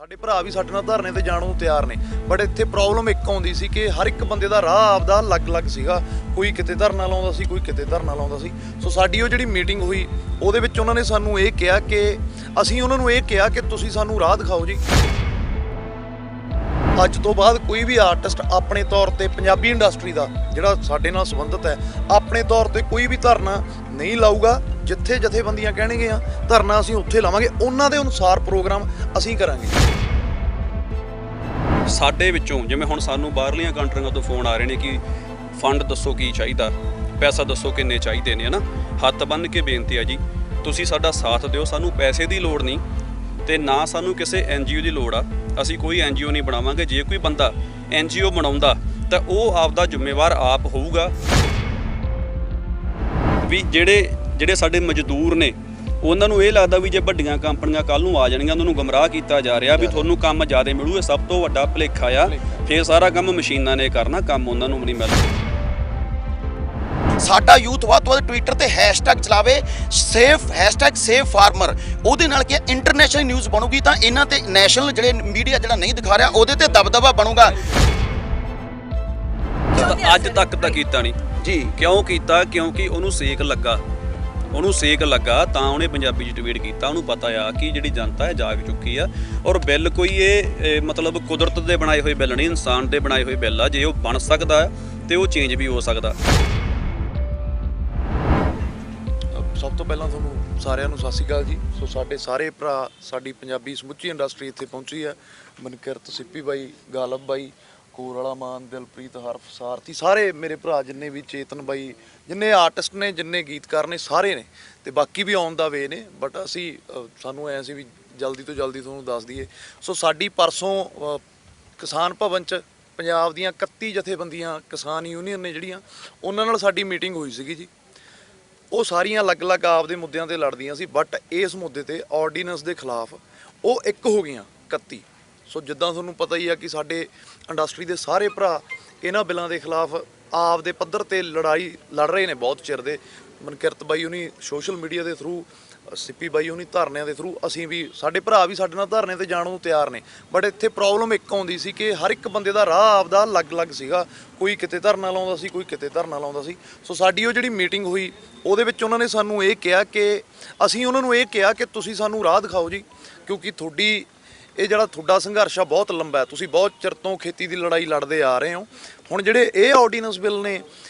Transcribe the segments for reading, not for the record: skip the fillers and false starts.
ਸਾਡੇ ਭਰਾ ਵੀ ਸਾਡੇ ਨਾਲ ਧਰਨੇ ਤੇ ਜਾਣ ਨੂੰ ਤਿਆਰ ਨੇ, ਬਟ ਇੱਥੇ ਪ੍ਰੋਬਲਮ ਇੱਕ ਆਉਂਦੀ ਸੀ ਕਿ ਹਰ ਇੱਕ ਬੰਦੇ ਦਾ ਰਾਹ ਆਪਦਾ ਅਲੱਗ-ਅਲੱਗ ਸੀਗਾ। ਕੋਈ ਕਿਤੇ ਧਰਨਾ ਲਾਉਂਦਾ ਸੀ, ਕੋਈ ਕਿਤੇ ਧਰਨਾ ਲਾਉਂਦਾ ਸੀ। ਸੋ ਸਾਡੀ ਉਹ ਜਿਹੜੀ ਮੀਟਿੰਗ ਹੋਈ ਉਹਦੇ ਵਿੱਚ ਉਹਨਾਂ ਨੇ ਸਾਨੂੰ ਇਹ ਕਿਹਾ ਕਿ ਅਸੀਂ ਉਹਨਾਂ ਨੂੰ ਇਹ ਕਿਹਾ ਕਿ ਤੁਸੀਂ ਸਾਨੂੰ ਰਾਹ ਦਿਖਾਓ ਜੀ। ਅੱਜ ਤੋਂ ਬਾਅਦ ਕੋਈ ਵੀ ਆਰਟਿਸਟ ਆਪਣੇ ਤੌਰ ਤੇ ਪੰਜਾਬੀ ਇੰਡਸਟਰੀ ਦਾ ਜਿਹੜਾ ਸਾਡੇ ਨਾਲ ਸੰਬੰਧਿਤ ਹੈ ਆਪਣੇ ਤੌਰ ਤੇ ਕੋਈ ਵੀ ਧਰਨਾ ਨਹੀਂ ਲਾਊਗਾ। ਜਿੱਥੇ ਜਥੇਬੰਦੀਆਂ ਕਹਿਣਗੇ ਆ ਧਰਨਾ ਅਸੀਂ ਉੱਥੇ ਲਾਵਾਂਗੇ, ਉਹਨਾਂ ਦੇ ਅਨੁਸਾਰ ਪ੍ਰੋਗਰਾਮ ਅਸੀਂ ਕਰਾਂਗੇ। ਸਾਡੇ ਵਿੱਚੋਂ ਜਿਵੇਂ ਹੁਣ ਸਾਨੂੰ ਬਾਹਰਲੀਆਂ ਕੰਟਰੀਆਂ ਤੋਂ ਫੋਨ ਆ ਰਹੇ ਨੇ ਕਿ ਫੰਡ ਦੱਸੋ ਕੀ ਚਾਹੀਦਾ, ਪੈਸਾ ਦੱਸੋ ਕਿੰਨੇ ਚਾਹੀਦੇ ਨੇ, ਹੈ ਨਾ। ਹੱਥ ਬੰਨ੍ਹ ਕੇ ਬੇਨਤੀ ਹੈ ਜੀ, ਤੁਸੀਂ ਸਾਡਾ ਸਾਥ ਦਿਓ। ਸਾਨੂੰ ਪੈਸੇ ਦੀ ਲੋੜ ਨਹੀਂ ਤੇ ਨਾ ਸਾਨੂੰ ਕਿਸੇ NGO ਦੀ ਲੋੜ ਆ। ਅਸੀਂ ਕੋਈ NGO ਨਹੀਂ ਬਣਾਵਾਂਗੇ। ਜੇ ਕੋਈ ਬੰਦਾ NGO ਬਣਾਉਂਦਾ ਤਾਂ ਉਹ ਆਪਦਾ ਜ਼ਿੰਮੇਵਾਰ ਆਪ ਹੋਊਗਾ। ਵੀ ਜਿਹੜੇ ਸਾਡੇ ਮਜ਼ਦੂਰ ਨੇ ਉਹਨਾਂ ਨੂੰ ਇਹ ਲੱਗਦਾ ਵੀ ਜੇ ਵੱਡੀਆਂ ਕੰਪਨੀਆਂ ਕੱਲ੍ਹ ਨੂੰ ਆ ਜਾਣਗੀਆਂ, ਉਹਨਾਂ ਨੂੰ ਗੁੰਮਰਾਹ ਕੀਤਾ ਜਾ ਰਿਹਾ ਵੀ ਤੁਹਾਨੂੰ ਕੰਮ ਜ਼ਿਆਦਾ ਮਿਲੂ। ਇਹ ਸਭ ਤੋਂ ਵੱਡਾ ਭੁਲੇਖਾ ਆ। ਫਿਰ ਸਾਰਾ ਕੰਮ ਮਸ਼ੀਨਾਂ ਨੇ ਕਰਨਾ, ਕੰਮ ਉਹਨਾਂ ਨੂੰ ਨਹੀਂ ਮਿਲਣਾ। ਸਾਡਾ ਯੂਥ ਵੱਧ ਤੋਂ ਵੱਧ ਟਵਿੱਟਰ ਤੇ ਹੈਸ਼ਟੈਗ ਚਲਾਵੇ, #ਸੇਵ ਫਾਰਮਰ। ਉਹਦੇ ਨਾਲ ਕੀ ਇੰਟਰਨੈਸ਼ਨਲ ਨਿਊਜ਼ ਬਣੂਗੀ ਤਾਂ ਇਹਨਾਂ ਤੇ ਨੈਸ਼ਨਲ ਜਿਹੜੇ ਮੀਡੀਆ ਜਿਹੜਾ ਨਹੀਂ ਦਿਖਾ ਰਿਹਾ ਉਹਦੇ ਤੇ ਦਬਦਬਾ ਬਣੂਗਾ। ਅੱਜ ਤੱਕ ਤਾਂ ਕੀਤਾ ਨਹੀਂ ਜੀ। ਕਿਉਂ ਕੀਤਾ? ਕਿਉਂਕਿ ਉਹਨੂੰ ਸੇਕ ਲੱਗਾ ਤਾਂ ਉਹਨੇ ਪੰਜਾਬੀ 'ਚ ਟਵੀਟ ਕੀਤਾ। ਉਹਨੂੰ ਪਤਾ ਆ ਕਿ ਜਿਹੜੀ ਜਨਤਾ ਹੈ ਜਾਗ ਚੁੱਕੀ ਆ। ਔਰ ਬਿੱਲ ਕੋਈ ਇਹ ਮਤਲਬ ਕੁਦਰਤ ਦੇ ਬਣਾਏ ਹੋਏ ਬਿੱਲ ਨਹੀਂ, ਇਨਸਾਨ ਦੇ ਬਣਾਏ ਹੋਏ ਬਿੱਲ ਆ। ਜੇ ਉਹ ਬਣ ਸਕਦਾ ਤੇ ਉਹ ਚੇਂਜ ਵੀ ਹੋ ਸਕਦਾ। ਸਭ ਤੋਂ ਪਹਿਲਾਂ ਤੁਹਾਨੂੰ ਸਾਰਿਆਂ ਨੂੰ ਸਤਿ ਸ਼੍ਰੀ ਅਕਾਲ ਜੀ। ਸੋ ਸਾਡੇ ਸਾਰੇ ਭਰਾ, ਸਾਡੀ ਪੰਜਾਬੀ ਸਮੁੱਚੀ ਇੰਡਸਟਰੀ ਇੱਥੇ ਪਹੁੰਚੀ ਹੈ। ਮਨਕਿਰਤ, ਸਿੱਪੀ ਬਾਈ, ਗਾਲਬ ਬਾਈ, ਕੋਰ ਵਾਲਾ ਮਾਨ, ਦਿਲਪ੍ਰੀਤ, ਹਰਫ, ਸਾਰਥੀ, ਸਾਰੇ ਮੇਰੇ ਭਰਾ ਜਿੰਨੇ ਵੀ, ਚੇਤਨ ਬਾਈ, ਜਿੰਨੇ ਆਰਟਿਸਟ ਨੇ, ਜਿੰਨੇ ਗੀਤਕਾਰ ਨੇ, ਸਾਰੇ ਨੇ ਤੇ ਬਾਕੀ ਵੀ ਆਨ ਦਾ ਵੇ ਨੇ। ਬਟ ਅਸੀਂ ਸਾਨੂੰ ਐਂ ਸੀ ਵੀ ਜਲਦੀ ਤੋਂ ਜਲਦੀ ਤੁਹਾਨੂੰ ਦੱਸ ਦਈਏ। ਸੋ ਸਾਡੀ ਪਰਸੋਂ ਕਿਸਾਨ ਭਵਨ 'ਚ ਪੰਜਾਬ ਦੀਆਂ 31 ਜਥੇਬੰਦੀਆਂ, ਕਿਸਾਨ ਯੂਨੀਅਨ ਨੇ ਜਿਹੜੀਆਂ, ਉਹਨਾਂ ਨਾਲ ਸਾਡੀ ਮੀਟਿੰਗ ਹੋਈ ਸੀਗੀ ਜੀ। ਉਹ ਸਾਰੀਆਂ ਅਲੱਗ-ਅਲੱਗ ਆਪਦੇ ਮੁੱਦਿਆਂ ਤੇ ਲੜਦੀਆਂ ਸੀ, ਬਟ ਇਸ ਮੁੱਦੇ ਤੇ ਆਰਡੀਨੈਂਸ ਦੇ ਖਿਲਾਫ ਉਹ ਇੱਕ ਹੋ ਗਈਆਂ 31। ਸੋ ਜਿੱਦਾਂ ਤੁਹਾਨੂੰ ਪਤਾ ਹੀ ਆ ਕਿ ਸਾਡੇ ਇੰਡਸਟਰੀ ਦੇ ਸਾਰੇ ਭਰਾ ਇਹਨਾਂ ਬਿੱਲਾਂ ਦੇ ਖਿਲਾਫ ਆਪਦੇ ਪੱਧਰ ਤੇ ਲੜਾਈ ਲੜ ਰਹੇ ਨੇ ਬਹੁਤ ਚਿਰ ਦੇ। ਮਨਕਿਰਤ ਬਾਈ ਹੁਣੀ ਸੋਸ਼ਲ ਮੀਡੀਆ ਦੇ ਥਰੂ, ਸਿੱਪੀ ਬਾਈ ਹੁਣੀ ਧਰਨਿਆਂ ਦੇ ਥਰੂ, ਅਸੀਂ ਵੀ, ਸਾਡੇ ਭਰਾ ਵੀ ਸਾਡੇ ਨਾਲ ਧਰਨੇ ਤੇ ਜਾਣ ਨੂੰ ਤਿਆਰ ਨੇ। ਬਟ ਇੱਥੇ ਪ੍ਰੋਬਲਮ ਇੱਕ ਆਉਂਦੀ ਸੀ ਕਿ ਹਰ ਇੱਕ ਬੰਦੇ ਦਾ ਰਾਹ ਆਪਦਾ ਅਲੱਗ-ਅਲੱਗ ਸੀਗਾ। ਕੋਈ ਕਿਤੇ ਧਰਨਾ ਲਾਉਂਦਾ ਸੀ, ਕੋਈ ਕਿਤੇ ਧਰਨਾ ਲਾਉਂਦਾ ਸੀ। ਸੋ ਸਾਡੀ ਉਹ ਜਿਹੜੀ ਮੀਟਿੰਗ ਹੋਈ ਉਹਦੇ ਵਿੱਚ ਉਹਨਾਂ ਨੇ ਸਾਨੂੰ ਇਹ ਕਿਹਾ ਕਿ ਅਸੀਂ ਉਹਨਾਂ ਨੂੰ ਇਹ ਕਿਹਾ ਕਿ ਤੁਸੀਂ ਸਾਨੂੰ ਰਾਹ ਦਿਖਾਓ ਜੀ, ਕਿਉਂਕਿ ਇਹ ਜਿਹੜਾ ਤੁਹਾਡਾ ਸੰਘਰਸ਼ ਆ ਬਹੁਤ ਲੰਬਾ ਹੈ। ਤੁਸੀਂ ਬਹੁਤ ਚਿਰ ਤੋਂ ਖੇਤੀ ਦੀ ਲੜਾਈ ਲੜਦੇ ਆ ਰਹੇ ਹੋ। ਹੁਣ ਜਿਹੜੇ ਇਹ ਆਰਡੀਨੈਂਸ ਬਿੱਲ ਨੇ,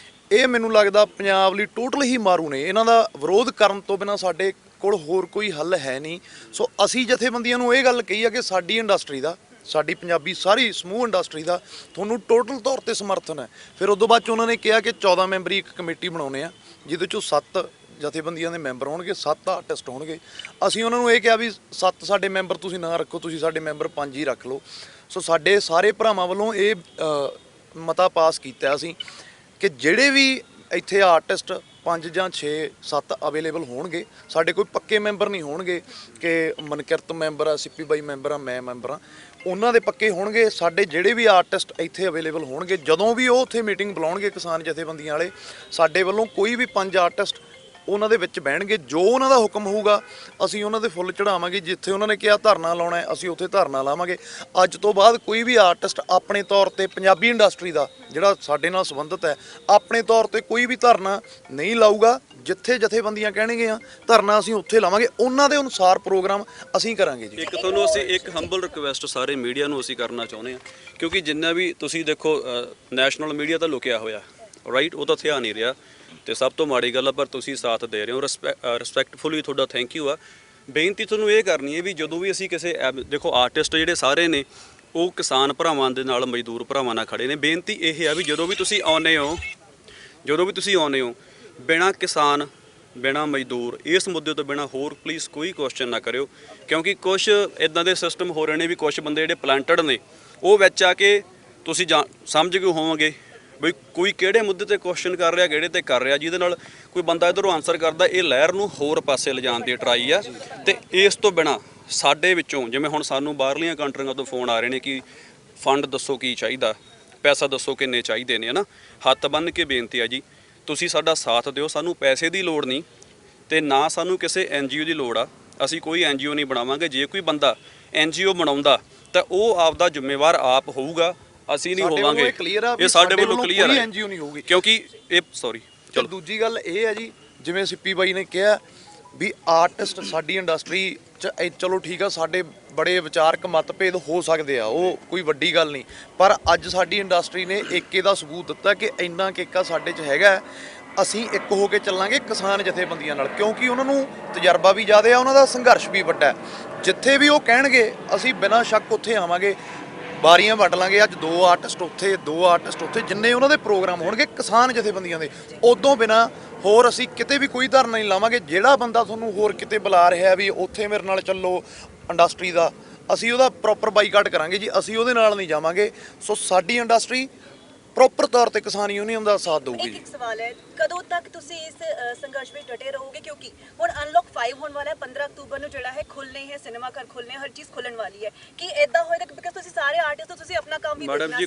ਇਹ ਮੈਨੂੰ ਲੱਗਦਾ ਪੰਜਾਬ ਲਈ ਟੋਟਲ ਹੀ ਮਾਰੂ ਨੇ। ਇਹਨਾਂ ਦਾ ਵਿਰੋਧ ਕਰਨ ਤੋਂ ਬਿਨਾਂ ਸਾਡੇ ਕੋਲ ਹੋਰ ਕੋਈ ਹੱਲ ਹੈ ਨਹੀਂ। ਸੋ ਅਸੀਂ ਜਥੇਬੰਦੀਆਂ ਨੂੰ ਇਹ ਗੱਲ ਕਹੀ ਆ ਕਿ ਸਾਡੀ ਇੰਡਸਟਰੀ ਦਾ, ਸਾਡੀ ਪੰਜਾਬੀ ਸਾਰੀ ਸਮੂਹ ਇੰਡਸਟਰੀ ਦਾ ਤੁਹਾਨੂੰ ਟੋਟਲ ਤੌਰ ਤੇ ਸਮਰਥਨ ਹੈ। ਫਿਰ ਉਦੋਂ ਬਾਅਦ 'ਚ ਉਹਨਾਂ ਨੇ ਕਿਹਾ ਕਿ 14 ਮੈਂਬਰੀ ਇੱਕ ਕਮੇਟੀ ਬਣਾਉਣੇ ਆ, ਜਿਹਦੇ 'ਚੋਂ 7 ਜਥੇਬੰਦੀਆਂ ਦੇ ਮੈਂਬਰ ਹੋਣਗੇ, 7 ਆਰਟਿਸਟ ਹੋਣਗੇ। ਅਸੀਂ ਉਹਨਾਂ ਨੂੰ ਇਹ ਕਿਹਾ ਵੀ 7 ਸਾਡੇ ਮੈਂਬਰ ਤੁਸੀਂ ਨਾ ਰੱਖੋ, ਤੁਸੀਂ ਸਾਡੇ ਮੈਂਬਰ 5 ਹੀ ਰੱਖ ਲਓ। ਸੋ ਸਾਡੇ ਸਾਰੇ ਭਰਾਵਾਂ ਵੱਲੋਂ ਇਹ ਮਤਾ ਪਾਸ ਕੀਤਾ ਅਸੀਂ ਕਿ ਜਿਹੜੇ ਵੀ ਇੱਥੇ ਆਰਟਿਸਟ 5 ਜਾਂ 6, 7 ਅਵੇਲੇਬਲ ਹੋਣਗੇ, ਸਾਡੇ ਕੋਈ ਪੱਕੇ ਮੈਂਬਰ ਨਹੀਂ ਹੋਣਗੇ ਕਿ ਮਨਕਿਰਤ ਮੈਂਬਰ ਆ, ਸਿੱਪੀ ਬਾਈ ਮੈਂਬਰ ਆ, ਮੈਂ ਮੈਂਬਰ ਆ, ਉਹਨਾਂ ਦੇ ਪੱਕੇ ਹੋਣਗੇ। ਸਾਡੇ ਜਿਹੜੇ ਵੀ ਆਰਟਿਸਟ ਇੱਥੇ ਅਵੇਲੇਬਲ ਹੋਣਗੇ, ਜਦੋਂ ਵੀ ਉਹ ਉੱਥੇ ਮੀਟਿੰਗ ਬੁਲਾਉਣਗੇ ਕਿਸਾਨ ਜਥੇਬੰਦੀਆਂ ਵਾਲੇ, ਸਾਡੇ ਵੱਲੋਂ ਕੋਈ ਵੀ 5 ਆਰਟਿਸਟ ਉਹਨਾਂ ਦੇ ਵਿੱਚ ਬਹਿਣਗੇ। ਜੋ ਉਹਨਾਂ ਦਾ ਹੁਕਮ ਹੋਊਗਾ ਅਸੀਂ ਉਹਨਾਂ ਦੇ ਫੁੱਲ ਚੜਾਵਾਂਗੇ। ਜਿੱਥੇ ਉਹਨਾਂ ਨੇ ਕਿਹਾ ਧਰਨਾ ਲਾਉਣਾ ਹੈ, ਅਸੀਂ ਉੱਥੇ ਧਰਨਾ ਲਾਵਾਂਗੇ। ਅੱਜ ਤੋਂ ਬਾਅਦ ਕੋਈ ਵੀ ਆਰਟਿਸਟ ਆਪਣੇ ਤੌਰ ਤੇ ਪੰਜਾਬੀ ਇੰਡਸਟਰੀ ਦਾ ਜਿਹੜਾ ਸਾਡੇ ਨਾਲ ਸੰਬੰਧਿਤ ਹੈ ਆਪਣੇ ਤੌਰ ਤੇ ਕੋਈ ਵੀ ਧਰਨਾ ਨਹੀਂ ਲਾਊਗਾ। ਜਿੱਥੇ ਜਥੇਬੰਦੀਆਂ ਕਹਿਣਗੇ ਆ ਧਰਨਾ ਅਸੀਂ ਉੱਥੇ ਲਾਵਾਂਗੇ, ਉਹਨਾਂ ਦੇ ਅਨੁਸਾਰ ਪ੍ਰੋਗਰਾਮ ਅਸੀਂ ਕਰਾਂਗੇ ਜੀ। ਤੁਹਾਨੂੰ ਅਸੀਂ ਇੱਕ ਹੰਬਲ ਰਿਕੁਐਸਟ ਸਾਰੇ ਮੀਡੀਆ ਨੂੰ ਅਸੀਂ ਕਰਨਾ ਚਾਹੁੰਦੇ ਹਾਂ, ਕਿਉਂਕਿ ਜਿੰਨਾ ਵੀ ਤੁਸੀਂ ਦੇਖੋ ਨੈਸ਼ਨਲ ਮੀਡੀਆ ਤਾਂ ਲੁਕਿਆ ਹੋਇਆ, ਰਾਈਟ, ਉਹ ਤਾਂ ਇੱਥੇ ਆ ਨਹੀਂ ਰਿਹਾ ਤੇ ਸਭ ਤੋਂ ਮਾੜੀ ਗੱਲ ਆ, ਪਰ ਤੁਸੀਂ ਸਾਥ ਦੇ ਰਹੇ ਹੋ। ਰਿਸਪੈਕਟਫੁਲੀ ਤੁਹਾਡਾ ਥੈਂਕ ਯੂ ਆ। ਬੇਨਤੀ ਤੁਹਾਨੂੰ ਇਹ ਕਰਨੀ ਹੈ ਵੀ ਜਦੋਂ ਵੀ ਅਸੀਂ ਕਿਸੇ ਦੇਖੋ ਆਰਟਿਸਟ ਜਿਹੜੇ ਸਾਰੇ ਨੇ ਉਹ ਕਿਸਾਨ ਭਰਾਵਾਂ ਦੇ ਨਾਲ, ਮਜ਼ਦੂਰ ਭਰਾਵਾਂ ਨਾਲ ਖੜੇ ਨੇ। ਬੇਨਤੀ ਇਹ ਆ ਵੀ ਜਦੋਂ ਵੀ ਤੁਸੀਂ ਆਉਂਦੇ ਹੋ ਬਿਨਾਂ ਕਿਸਾਨ, ਬਿਨਾਂ ਮਜ਼ਦੂਰ, ਇਸ ਮੁੱਦੇ ਤੋਂ ਬਿਨਾਂ ਹੋਰ ਪਲੀਜ਼ ਕੋਈ ਕੁਐਸਚਨ ਨਾ ਕਰਿਓ, ਕਿਉਂਕਿ ਕੁਛ ਇੱਦਾਂ ਦੇ ਸਿਸਟਮ ਹੋ ਰਹੇ ਨੇ ਵੀ ਕੁਛ ਬੰਦੇ ਜਿਹੜੇ ਪਲਾਂਟਡ ਨੇ ਉਹ ਵਿੱਚ ਆ ਕੇ ਤੁਸੀਂ ਸਮਝ ਗਏ ਹੋਵੋਗੇ ਬਈ ਕੋਈ ਕਿਹੜੇ ਮੁੱਦੇ ਤੇ ਕੁਐਸਚਨ ਕਰ ਰਿਹਾ, ਕਿਹੜੇ ਤੇ ਕਰ ਰਿਹਾ, ਜਿਹਦੇ ਨਾਲ ਕੋਈ ਬੰਦਾ ਇੱਧਰੋਂ ਆਨਸਰ ਕਰਦਾ, ਇਹ ਲਹਿਰ ਨੂੰ ਹੋਰ ਪਾਸੇ ਲਿਜਾਣ ਦੀ ਟਰਾਈ ਆ। ਤੇ ਇਸ ਤੋਂ ਬਿਨਾਂ ਸਾਡੇ ਵਿੱਚੋਂ ਜਿਵੇਂ ਹੁਣ ਸਾਨੂੰ ਬਾਹਰਲੀਆਂ ਕੰਟਰੀਆਂ ਤੋਂ ਫੋਨ ਆ ਰਹੇ ਨੇ ਕਿ ਫੰਡ ਦੱਸੋ ਕੀ ਚਾਹੀਦਾ, ਪੈਸਾ ਦੱਸੋ ਕਿੰਨੇ ਚਾਹੀਦੇ ਨੇ, ਹੈ ਨਾ। ਹੱਥ ਬੰਨ੍ਹ ਕੇ ਬੇਨਤੀ ਆ ਜੀ, ਤੁਸੀਂ ਸਾਡਾ ਸਾਥ ਦਿਓ। ਸਾਨੂੰ ਪੈਸੇ ਦੀ ਲੋੜ ਨਹੀਂ ਤੇ ਨਾ ਸਾਨੂੰ ਕਿਸੇ NGO ਦੀ ਲੋੜ ਆ। ਅਸੀਂ ਕੋਈ ਐਨਜੀਓ ਨਹੀਂ ਬਣਾਵਾਂਗੇ। ਜੇ ਕੋਈ ਬੰਦਾ ਐਨਜੀਓ ਬਣਾਉਂਦਾ ਤਾਂ ਉਹ ਆਪਦਾ ਜ਼ਿੰਮੇਵਾਰ ਆਪ ਹੋਊਗਾ, ਅਸੀਂ ਨਹੀਂ ਹੋਵਾਂਗੇ। ਇਹ ਸਾਡੇ ਵੱਲੋਂ ਕਲੀਅਰ ਹੈ ਐਨਜੀਓ ਨਹੀਂ ਹੋਊਗੀ, ਕਿਉਂਕਿ ਇਹ ਸੌਰੀ ਚਲੋ। ਦੂਜੀ ਗੱਲ ਇਹ ਹੈ ਜੀ, ਜਿਵੇਂ ਸਿੱਪੀ ਬਾਈ ਨੇ ਕਿਹਾ ਵੀ ਆਰਟਿਸਟ ਸਾਡੀ ਇੰਡਸਟਰੀ 'ਚ ਚਲੋ ਠੀਕ ਆ, ਸਾਡੇ ਬੜੇ ਵਿਚਾਰਕ ਮਤਭੇਦ ਹੋ ਸਕਦੇ ਆ, ਉਹ ਕੋਈ ਵੱਡੀ ਗੱਲ ਨਹੀਂ, ਪਰ ਅੱਜ ਸਾਡੀ ਇੰਡਸਟਰੀ ਨੇ ਏਕੇ ਦਾ ਸਬੂਤ ਦਿੱਤਾ ਕਿ ਇੰਨਾ ਏਕਾ ਸਾਡੇ 'ਚ ਹੈਗਾ। ਅਸੀਂ ਇੱਕ ਹੋ ਕੇ ਚੱਲਾਂਗੇ ਕਿਸਾਨ ਜਥੇਬੰਦੀਆਂ ਨਾਲ, ਕਿਉਂਕਿ ਉਹਨਾਂ ਨੂੰ ਤਜਰਬਾ ਵੀ ਜ਼ਿਆਦਾ ਆ, ਉਹਨਾਂ ਦਾ ਸੰਘਰਸ਼ ਵੀ ਵੱਡਾ ਹੈ। ਜਿੱਥੇ ਵੀ ਉਹ ਕਹਿਣਗੇ ਅਸੀਂ ਬਿਨਾਂ ਸ਼ੱਕ ਉੱਥੇ ਆਵਾਂਗੇ, ਬਾਰੀਆਂ ਵੱਟ ਲਾਂਗੇ। ਅੱਜ 2 ਆਰਟਿਸਟ ਉੱਥੇ, 2 ਆਰਟਿਸਟ ਉੱਥੇ, ਜਿੰਨੇ ਉਹਨਾਂ ਦੇ ਪ੍ਰੋਗਰਾਮ ਹੋਣਗੇ ਕਿਸਾਨ ਜਥੇਬੰਦੀਆਂ ਦੇ, ਉਦੋਂ ਬਿਨਾਂ ਹੋਰ ਅਸੀਂ ਕਿਤੇ ਵੀ ਕੋਈ ਧਰਨਾ ਨਹੀਂ ਲਾਵਾਂਗੇ। ਜਿਹੜਾ ਬੰਦਾ ਤੁਹਾਨੂੰ ਹੋਰ ਕਿਤੇ ਬੁਲਾ ਰਿਹਾ ਵੀ ਉੱਥੇ ਮੇਰੇ ਨਾਲ ਚੱਲੋ ਇੰਡਸਟਰੀ ਦਾ, ਅਸੀਂ ਉਹਦਾ ਪ੍ਰੋਪਰ ਬਾਈਕਾਟ ਕਰਾਂਗੇ ਜੀ, ਅਸੀਂ ਉਹਦੇ ਨਾਲ ਨਹੀਂ ਜਾਵਾਂਗੇ। ਸੋ ਸਾਡੀ ਇੰਡਸਟਰੀ ਪ੍ਰੋਪਰ ਤੌਰ ਤੇ ਕਿਸਾਨ ਯੂਨੀਅਨ ਦਾ ਸਾਥ ਦੇਊਗੀ ਜੀ। ਇੱਕ ਸਵਾਲ ਹੈ, ਕਦੋਂ ਤੱਕ ਤੁਸੀਂ ਇਸ ਸੰਘਰਸ਼ ਵਿੱਚ ਡਟੇ ਰਹੋਗੇ? ਕਿਉਂਕਿ ਹੁਣ ਅਨਲੌਕ 5 ਹੋਣ ਵਾਲਾ ਹੈ, 15 ਅਕਤੂਬਰ ਨੂੰ ਜਿਹੜਾ ਹੈ ਖੁੱਲ੍ਹਣੇ ਹੈ, ਸਿਨੇਮਾ ਘਰ ਖੁੱਲ੍ਹਣੇ, ਹਰ ਚੀਜ਼ ਖੁੱਲਣ ਵਾਲੀ ਹੈ। ਕੀ ਇਦਾਂ ਹੋਏਗਾ ਕਿ ਬਿਕਾਜ਼ ਤੁਸੀਂ ਸਾਰੇ ਆਰਟਿਸਟ ਹੋ, ਤੁਸੀਂ ਆਪਣਾ ਕੰਮ ਵੀ ਦੇਖਣਾ? ਮੈਡਮ ਜੀ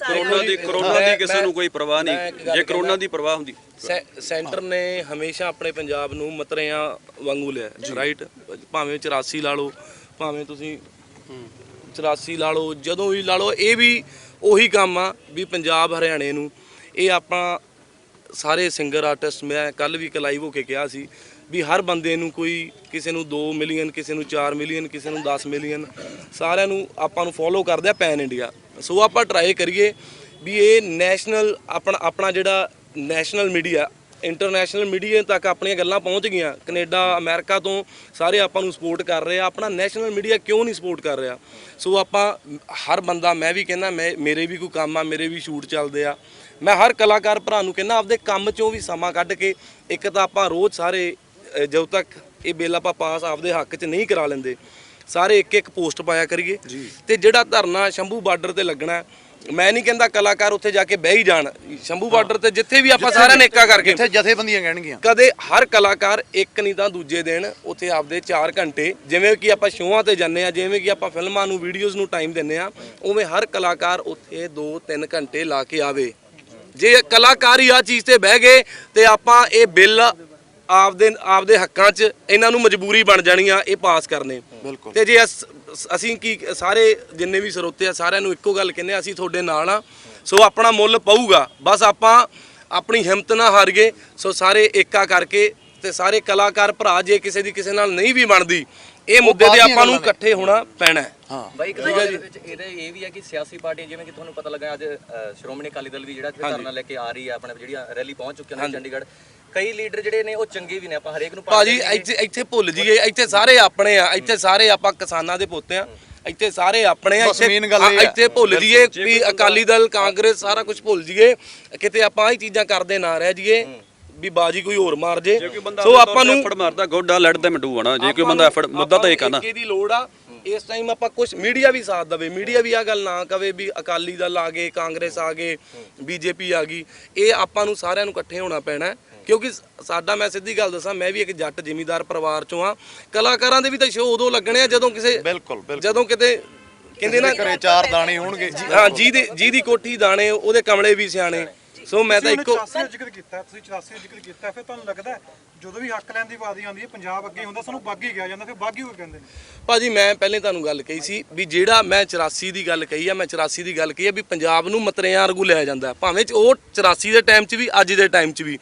ਕਰੋਨਾ ਦੀ ਕਿਸੇ ਨੂੰ ਕੋਈ ਪਰਵਾਹ ਨਹੀਂ। ਜੇ ਕਰੋਨਾ ਦੀ ਪਰਵਾਹ ਹੁੰਦੀ, ਸੈਂਟਰ ਨੇ ਹਮੇਸ਼ਾ ਆਪਣੇ ਪੰਜਾਬ ਨੂੰ ਮਤਰਿਆਂ ਵਾਂਗੂ ਲਿਆ, ਰਾਈਟ। ਭਾਵੇਂ 84 ਲਾ ਲਓ, ਭਾਵੇਂ ਤੁਸੀਂ 84 ਲਾ ਲਓ, ਜਦੋਂ ਵੀ ਲਾ ਲਓ, ਇਹ ਵੀ ਉਹੀ ਕੰਮ ਆ ਵੀ ਪੰਜਾਬ ਹਰਿਆਣੇ ਨੂੰ, ਇਹ ਆਪਾਂ ਸਾਰੇ ਸਿੰਗਰ ਆਰਟਿਸਟ, ਮੈਂ ਕੱਲ ਵੀ ਇੱਕ ਲਾਈਵ ਹੋ ਕੇ ਕਿਹਾ ਸੀ ਵੀ ਹਰ ਬੰਦੇ ਨੂੰ, ਕੋਈ ਕਿਸੇ ਨੂੰ 2 ਮਿਲੀਅਨ, ਕਿਸੇ ਨੂੰ 4 ਮਿਲੀਅਨ, ਕਿਸੇ ਨੂੰ 10 ਮਿਲੀਅਨ, ਸਾਰਿਆਂ ਨੂੰ ਆਪਾਂ ਨੂੰ ਫੋਲੋ ਕਰਦੇ ਆ ਪੈਨ ਇੰਡੀਆ। ਸੋ ਆਪਾਂ ਟਰਾਈ ਕਰੀਏ ਵੀ ਇਹ ਨੈਸ਼ਨਲ ਆਪਣਾ ਜਿਹੜਾ ਨੈਸ਼ਨਲ ਮੀਡੀਆ, ਇੰਟਰਨੈਸ਼ਨਲ ਮੀਡੀਆ ਤੱਕ ਆਪਣੀਆਂ ਗੱਲਾਂ ਪਹੁੰਚ ਗਈਆਂ। ਕੈਨੇਡਾ, ਅਮਰੀਕਾ ਤੋਂ ਸਾਰੇ ਆਪਾਂ ਨੂੰ ਸਪੋਰਟ ਕਰ ਰਹੇ ਆ, ਆਪਣਾ ਨੈਸ਼ਨਲ ਮੀਡੀਆ ਕਿਉਂ ਨਹੀਂ ਸਪੋਰਟ ਕਰ ਰਿਹਾ? ਸੋ ਆਪਾਂ ਹਰ ਬੰਦਾ, ਮੈਂ ਵੀ ਕਹਿੰਦਾ, ਮੇਰੇ ਵੀ ਕੋਈ ਕੰਮ ਆ, ਮੇਰੇ ਵੀ ਸ਼ੂਟ ਚੱਲਦੇ ਆ, ਮੈਂ ਹਰ ਕਲਾਕਾਰ ਭਰਾ ਨੂੰ ਕਹਿੰਦਾ ਆਪਦੇ ਕੰਮ 'ਚੋਂ ਵੀ ਸਮਾਂ ਕੱਢ ਕੇ, ਇੱਕ ਤਾਂ ਆਪਾਂ ਰੋਜ਼ ਸਾਰੇ ਜਦੋਂ ਤੱਕ ਇਹ ਬਿੱਲ ਆਪਾਂ ਪਾਸ ਆਪਦੇ ਹੱਕ 'ਚ ਨਹੀਂ ਕਰਾ ਲੈਂਦੇ, ਸਾਰੇ ਇੱਕ ਪੋਸਟ ਪਾਇਆ ਕਰੀਏ। ਤੇ ਜਿਹੜਾ ਧਰਨਾ ਸ਼ੰਭੂ ਬਾਰਡਰ ਤੇ ਲੱਗਣਾ, ਮੈਂ ਨਹੀਂ ਕਹਿੰਦਾ ਕਲਾਕਾਰ ਉੱਥੇ ਜਾ ਕੇ ਬਹਿ ਹੀ ਜਾਣ, ਸ਼ੰਭੂ ਬਾਰਡਰ ਤੇ ਜਿੱਥੇ ਵੀ ਆਪਾਂ ਸਾਰਿਆਂ ਨੇ ਏਕਾ ਕਰਕੇ, ਜਿੱਥੇ ਜਥੇਬੰਦੀਆਂ ਕਹਿਣਗੀਆਂ, ਕਦੇ ਹਰ ਕਲਾਕਾਰ ਇੱਕ ਨਹੀਂ ਤਾਂ ਦੂਜੇ ਦਿਨ ਉੱਥੇ ਆਪਦੇ 4 ਘੰਟੇ, ਜਿਵੇਂ ਕਿ ਆਪਾਂ ਸ਼ੋਆਂ ਤੇ ਜਾਂਦੇ ਆ, ਜਿਵੇਂ ਕਿ ਆਪਾਂ ਫਿਲਮਾਂ ਨੂੰ, ਵੀਡੀਓਜ਼ ਨੂੰ ਟਾਈਮ ਦਿੰਦੇ ਆ, ਉਵੇਂ ਹਰ ਕਲਾਕਾਰ ਉੱਥੇ 2-3 ਘੰਟੇ ਲਾ ਕੇ ਆਵੇ। ਜੇ ਕਲਾਕਾਰੀ ਆ ਚੀਜ਼ ਤੇ ਬਹਿ ਗਏ ਤੇ ਆਪਾਂ ਇਹ ਬਿੱਲ ਆਪਦੇ ਹੱਕਾਂ 'ਚ, ਇਹਨਾਂ ਨੂੰ ਮਜਬੂਰੀ ਬਣ ਜਾਣੀ ਆ ਇਹ ਪਾਸ ਕਰਨੇ। ਤੇ ਜੇ ਅਸੀਂ ਕੀ ਸਾਰੇ ਜਿੰਨੇ ਵੀ ਸਰੋਤੇ ਆ ਸਾਰਿਆਂ ਨੂੰ ਇੱਕੋ ਗੱਲ ਕਹਿੰਦੇ ਆ, ਅਸੀਂ ਤੁਹਾਡੇ ਨਾਲ ਆ। ਸੋ ਆਪਣਾ ਮੁੱਲ ਪਊਗਾ, ਬਸ ਆਪਾਂ ਆਪਣੀ ਹਿੰਮਤ ਨਾ ਹਾਰੀਏ। ਸੋ ਸਾਰੇ ਏਕਾ ਕਰਕੇ, ਤੇ ਸਾਰੇ ਕਲਾਕਾਰ ਭਰਾ, ਜੇ ਕਿਸੇ ਦੀ ਕਿਸੇ ਨਾਲ ਨਹੀਂ ਵੀ ਬਣਦੀ, ਇਹ ਮੁੱਦੇ ਤੇ ਆਪਾਂ ਨੂੰ ਇਕੱਠੇ ਹੋਣਾ ਪੈਣਾ ਹੈ। ਬਾਈ ਇੱਕ ਗੱਲ ਦੇ ਵਿੱਚ ਇਹਦਾ ਇਹ ਵੀ ਹੈ ਕਿ ਸਿਆਸੀ ਪਾਰਟੀਆਂ, ਜਿਵੇਂ ਕਿ ਤੁਹਾਨੂੰ ਪਤਾ ਲੱਗਾ ਅੱਜ ਸ਼੍ਰੋਮਣੀ ਅਕਾਲੀ ਦਲ ਵੀ ਜਿਹੜਾ ਧਰਨਾ ਲੈ ਕੇ ਆ ਰਹੀ ਹੈ, ਆਪਣੇ ਜਿਹੜੀਆਂ ਰੈਲੀ ਪਹੁੰਚ ਚੁੱਕੇ ਨੇ ਚੰਡੀਗੜ੍ਹ, ਕਈ ਲੀਡਰ ਜਿਹੜੇ ਨੇ ਉਹ ਚੰਗੇ ਵੀ ਨੇ, ਆਪਾਂ ਹਰੇਕ ਨੂੰ ਭਾਜੀ ਇੱਥੇ ਭੁੱਲ ਜੀਏ, ਇੱਥੇ ਸਾਰੇ ਆਪਣੇ ਆ, ਇੱਥੇ ਸਾਰੇ ਆਪਾਂ ਕਿਸਾਨਾਂ ਦੇ ਪੁੱਤ ਆ, ਇੱਥੇ ਸਾਰੇ ਆਪਣੇ ਆ। ਇੱਥੇ ਭੁੱਲ ਜੀਏ ਵੀ ਅਕਾਲੀ ਦਲ, ਕਾਂਗਰਸ, ਸਾਰਾ ਕੁਝ ਭੁੱਲ ਜੀਏ, ਕਿਤੇ ਆਪਾਂ ਇਹ ਚੀਜ਼ਾਂ ਕਰਦੇ ਨਾ ਰਹਿ ਜੀਏ ਵੀ ਬਾਜੀ ਕੋਈ ਹੋਰ ਮਾਰ ਜੇ। ਸੋ ਆਪਾਂ ਨੂੰ ਐਫਰਟ ਮਾਰਦਾ ਗੋਡਾ ਲੈਟ ਤੇ ਮਟੂ ਆਣਾ, ਜੇ ਕੋਈ ਬੰਦਾ ਐਫਰਟ, ਮੁੱਦਾ ਤਾਂ ਇਹ ਕਰਨਾ ਦੀ ਲੋੜ ਆ ਇਸ ਟਾਈਮ। ਆਪਾਂ ਕੁਝ ਮੀਡੀਆ ਵੀ ਸਾਥ ਦੇਵੇ, ਮੀਡੀਆ ਵੀ ਆ ਗੱਲ ਨਾ ਕਵੇ ਵੀ ਅਕਾਲੀ ਦਲ ਆ ਗਏ, ਕਾਂਗਰਸ ਆ ਗਏ, ਬੀਜੇਪੀ ਆ ਗਈ। ਇਹ ਆਪਾਂ ਨੂੰ ਸਾਰਿਆਂ ਨੂੰ ਇਕੱਠੇ ਹੋਣਾ ਪੈਣਾ, ਕਿਉਂਕਿ ਸਾਡਾ, ਮੈਂ ਸਿੱਧੀ ਗੱਲ ਦੱਸਾਂ, ਮੈਂ ਵੀ ਇੱਕ ਜੱਟ ਜ਼ਿਮੀਂਦਾਰ ਪਰਿਵਾਰ ਚੋਂ ਆ। ਕਲਾਕਾਰਾਂ ਦੇ ਵੀ ਤਾਂ ਸ਼ੋਅ ਉਦੋਂ ਲੱਗਣੇ ਆ ਜਦੋਂ ਕਿਸੇ, ਜਦੋਂ ਕਿਤੇ ਕਹਿੰਦੇ ਨਾ ਘਰੇ 4 ਦਾਣੇ ਹੋਣਗੇ। ਹਾਂ, ਜਿਹਦੀ ਕੋਠੀ ਦਾਣੇ ਉਹਦੇ ਕਮਲੇ ਵੀ ਸਿਆਣੇ। ਸੋ ਮੈਂ ਤਾਂ ਇੱਕੋ 84 ਦਾ ਜ਼ਿਕਰ ਕੀਤਾ, ਤੁਸੀਂ 84 ਦਾ ਜ਼ਿਕਰ ਕੀਤਾ, ਫਿਰ ਤੁਹਾਨੂੰ ਲੱਗਦਾ ਜਦੋਂ ਵੀ ਹੱਕ ਲੈਣ ਦੀ ਵਾਰੀ ਆਉਂਦੀ ਹੈ ਪੰਜਾਬ ਅੱਗੇ ਹੁੰਦਾ, ਸਾਨੂੰ ਬਾਗੀ ਕਿਹਾ ਜਾਂਦਾ, ਫਿਰ ਬਾਗੀ ਹੋ ਕਹਿੰਦੇ ਨੇ? ਭਾਜੀ ਮੈਂ ਪਹਿਲੇ ਤੁਹਾਨੂੰ ਗੱਲ ਕਹੀ ਸੀ ਵੀ ਜਿਹੜਾ ਮੈਂ 84 ਦੀ ਗੱਲ ਕਹੀ ਆ, ਮੈਂ 84 ਦੀ ਗੱਲ ਕਹੀ ਆ ਵੀ ਪੰਜਾਬ ਨੂੰ ਮਤਰਿਆਂ ਵਰਗੂ ਲਿਆ ਜਾਂਦਾ, ਭਾਵੇਂ ਉਹ 84 ਦੇ ਟਾਈਮ 'ਚ ਵੀ, ਅੱਜ ਦੇ ਟਾਈਮ 'ਚ ਵੀ।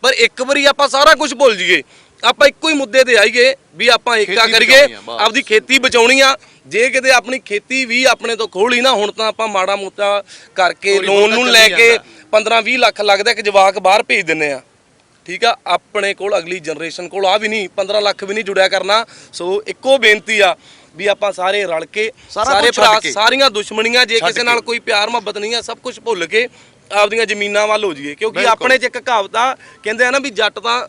ਪਰ ਇੱਕ ਵਾਰੀ ਆਪਾਂ ਸਾਰਾ ਕੁਝ ਭੁੱਲ ਜਾਈਏ, ਆਪਾਂ ਇੱਕੋ ਹੀ ਮੁੱਦੇ ਤੇ ਆਈਏ ਵੀ ਆਪਾਂ ਏਕਾ ਕਰੀਏ, ਆਪਦੀ ਖੇਤੀ ਬਚਾਉਣੀ ਆ। ਜੇ ਕਿਤੇ ਆਪਣੀ ਖੇਤੀ ਵੀ ਆਪਣੇ ਤੋਂ ਖੋਲੀ ਨਾ, ਹੁਣ ਤਾਂ ਆਪਾਂ ਮਾੜਾ ਮੋਟਾ ਕਰਕੇ ਲੋਨ ਨੂੰ ਲੈ ਕੇ 15-20 ਲੱਖ ਲੱਗਦਾ ਇੱਕ ਜਵਾਕ ਬਾਹਰ ਭੇਜ ਦਿੰਨੇ ਆ, ਠੀਕ ਆ। ਆਪਣੇ ਕੋਲ ਅਗਲੀ ਜਨਰੇਸ਼ਨ ਕੋਲ ਆ ਵੀ ਨਹੀਂ, 15 ਲੱਖ ਵੀ ਨਹੀਂ ਜੁੜਿਆ ਕਰਨਾ। ਸੋ ਇੱਕੋ ਬੇਨਤੀ ਆ ਵੀ ਆਪਾਂ ਸਾਰੇ ਰਲ ਕੇ, ਸਾਰੇ ਭਰਾ, ਸਾਰੀਆਂ ਦੁਸ਼ਮਣੀਆਂ, ਜੇ ਕਿਸੇ ਨਾਲ ਕੋਈ ਪਿਆਰ ਮੁਹੱਬਤ ਨਹੀਂ ਆ, ਸਭ ਕੁਝ ਭੁੱਲ ਕੇ ਆਪਦੀਆਂ ਜ਼ਮੀਨਾਂ ਵੱਲ ਹੋ ਜਾਈਏ। ਕਿਉਂਕਿ ਆਪਣੇ 'ਚ ਇੱਕ ਕਹਾਵਤ ਆ, ਕਹਿੰਦੇ ਆ ਨਾ ਵੀ ਜੱਟ ਤਾਂ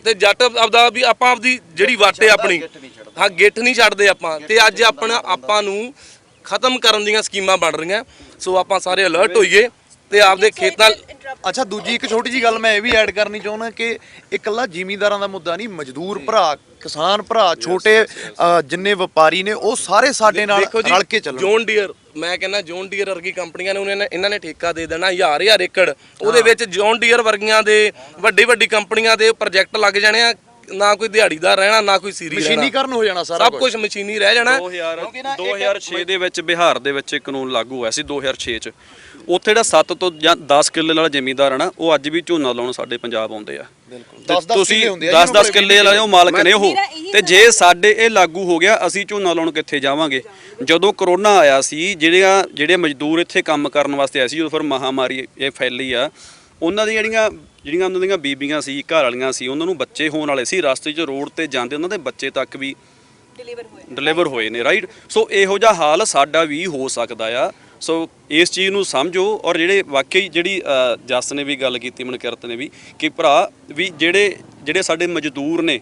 ਤੇ ਜੱਟ ਆਪਦਾ ਵੀ ਆਪਾਂ ਆਪਦੀ ਜਿਹੜੀ ਵਾਟ ਹੈ ਆਪਣੀ, ਹਾਂ, ਗਿੱਠ ਨਹੀਂ ਛੱਡਦੇ ਆਪਾਂ। ਤੇ ਅੱਜ ਆਪਾਂ ਨੂੰ ਖਤਮ ਕਰਨ ਦੀਆਂ ਸਕੀਮਾਂ ਬਣ ਰਹੀਆਂ। ਸੋ ਆਪਾਂ ਸਾਰੇ ਅਲਰਟ ਹੋਈਏ ਤੇ ਆਪਦੇ ਖੇਤਾਂ। ਅੱਛਾ, ਦੂਜੀ ਇੱਕ ਛੋਟੀ ਜੀ ਗੱਲ ਮੈਂ ਇਹ ਵੀ ਐਡ ਕਰਨੀ ਚਾਹੁੰਦਾ ਕਿ ਇਹ ਇਕੱਲਾ ਜ਼ਿਮੀਂਦਾਰਾਂ ਦਾ ਮੁੱਦਾ ਨਹੀਂ, ਮਜ਼ਦੂਰ ਭਰਾ, ਕਿਸਾਨ ਭਰਾ, ਛੋਟੇ ਜਿੰਨੇ ਵਪਾਰੀ ਨੇ, ਉਹ ਸਾਰੇ ਸਾਡੇ ਨਾਲ ਰਲ ਕੇ ਚੱਲਣ। ਜੌਨ ਡੀਅਰ, ਮੈਂ ਕਹਿੰਦਾ ਜੌਨ ਡੀਅਰ ਵਰਗੀ ਕੰਪਨੀਆਂ ਨੇ, ਇਹਨਾਂ ਨੇ ਠੇਕਾ ਦੇ ਦੇਣਾ 1000 ਏਕੜ, ਉਹਦੇ ਵਿੱਚ ਜੌਨ ਡੀਅਰ ਵਰਗੀਆਂ ਦੇ ਵੱਡੀ ਕੰਪਨੀਆਂ ਦੇ ਪ੍ਰੋਜੈਕਟ ਲੱਗ ਜਾਣੇ ਆ। ਨਾ ਕੋਈ ਦਿਹਾੜੀਦਾਰ ਰਹਿਣਾ, ਨਾ ਕੋਈ ਸੀਰੀ ਰਹਿਣਾ, ਮਸ਼ੀਨੀਕਰਨ ਹੋ ਜਾਣਾ ਸਾਰਾ ਸਭ ਕੁਝ ਮਸ਼ੀਨੀ ਰਹਿ ਜਾਣਾ। 2006 ਦੇ ਵਿੱਚ ਬਿਹਾਰ ਦੇ ਵਿੱਚ ਇੱਕ ਕਾਨੂੰਨ ਲਾਗੂ ਹੋਇਆ ਸੀ 2006 ਚ। ਉੱਥੇ ਜਿਹੜਾ 7 ਤੋਂ ਜਾਂ 10 ਕਿੱਲੇ ਵਾਲਾ ਜ਼ਿਮੀਂਦਾਰ ਹੈ ਨਾ, ਉਹ ਅੱਜ ਵੀ ਝੋਨਾ ਲਾਉਣ ਸਾਡੇ ਪੰਜਾਬ ਆਉਂਦੇ ਆ। ਤੁਸੀਂ 10-10 ਕਿੱਲੇ ਵਾਲੇ ਉਹ ਮਾਲਕ ਨੇ ਉਹ। ਤੇ ਜੇ ਸਾਡੇ ਇਹ ਲਾਗੂ ਹੋ ਗਿਆ, ਅਸੀਂ ਝੋਨਾ ਲਾਉਣ ਕਿੱਥੇ ਜਾਵਾਂਗੇ? ਜਦੋਂ ਕਰੋਨਾ ਆਇਆ ਸੀ, ਜਿਹੜੇ ਮਜ਼ਦੂਰ ਇੱਥੇ ਕੰਮ ਕਰਨ ਵਾਸਤੇ ਆਏ ਸੀ, ਜਦੋਂ ਫਿਰ ਮਹਾਮਾਰੀ ਇਹ ਫੈਲੀ ਆ, ਉਹਨਾਂ ਦੀਆਂ ਜਿਹੜੀਆਂ ਉਹਨਾਂ ਦੀਆਂ ਬੀਬੀਆਂ ਸੀ, ਘਰ ਵਾਲੀਆਂ ਸੀ, ਉਹਨਾਂ ਨੂੰ ਬੱਚੇ ਹੋਣ ਵਾਲੇ ਸੀ, ਰਸਤੇ 'ਚ ਰੋਡ ਤੇ ਜਾਂਦੇ ਉਹਨਾਂ ਦੇ ਬੱਚੇ ਤੱਕ ਵੀ ਡਿਲੀਵਰ ਹੋਏ ਨੇ, ਰਾਈਟ। ਸੋ ਇਹੋ ਜਿਹਾ ਹਾਲ ਸਾਡਾ ਵੀ ਹੋ ਸਕਦਾ ਆ। ਸੋ ਇਸ ਚੀਜ਼ ਨੂੰ ਸਮਝੋ। ਔਰ ਜਿਹੜੇ ਵਾਕਈ ਜਿਹੜੀ ਜੱਸ ਨੇ ਵੀ ਗੱਲ ਕੀਤੀ, ਮਨਕਿਰਤ ਨੇ ਵੀ, ਕਿ ਭਰਾ ਵੀ ਜਿਹੜੇ ਸਾਡੇ ਮਜ਼ਦੂਰ ਨੇ,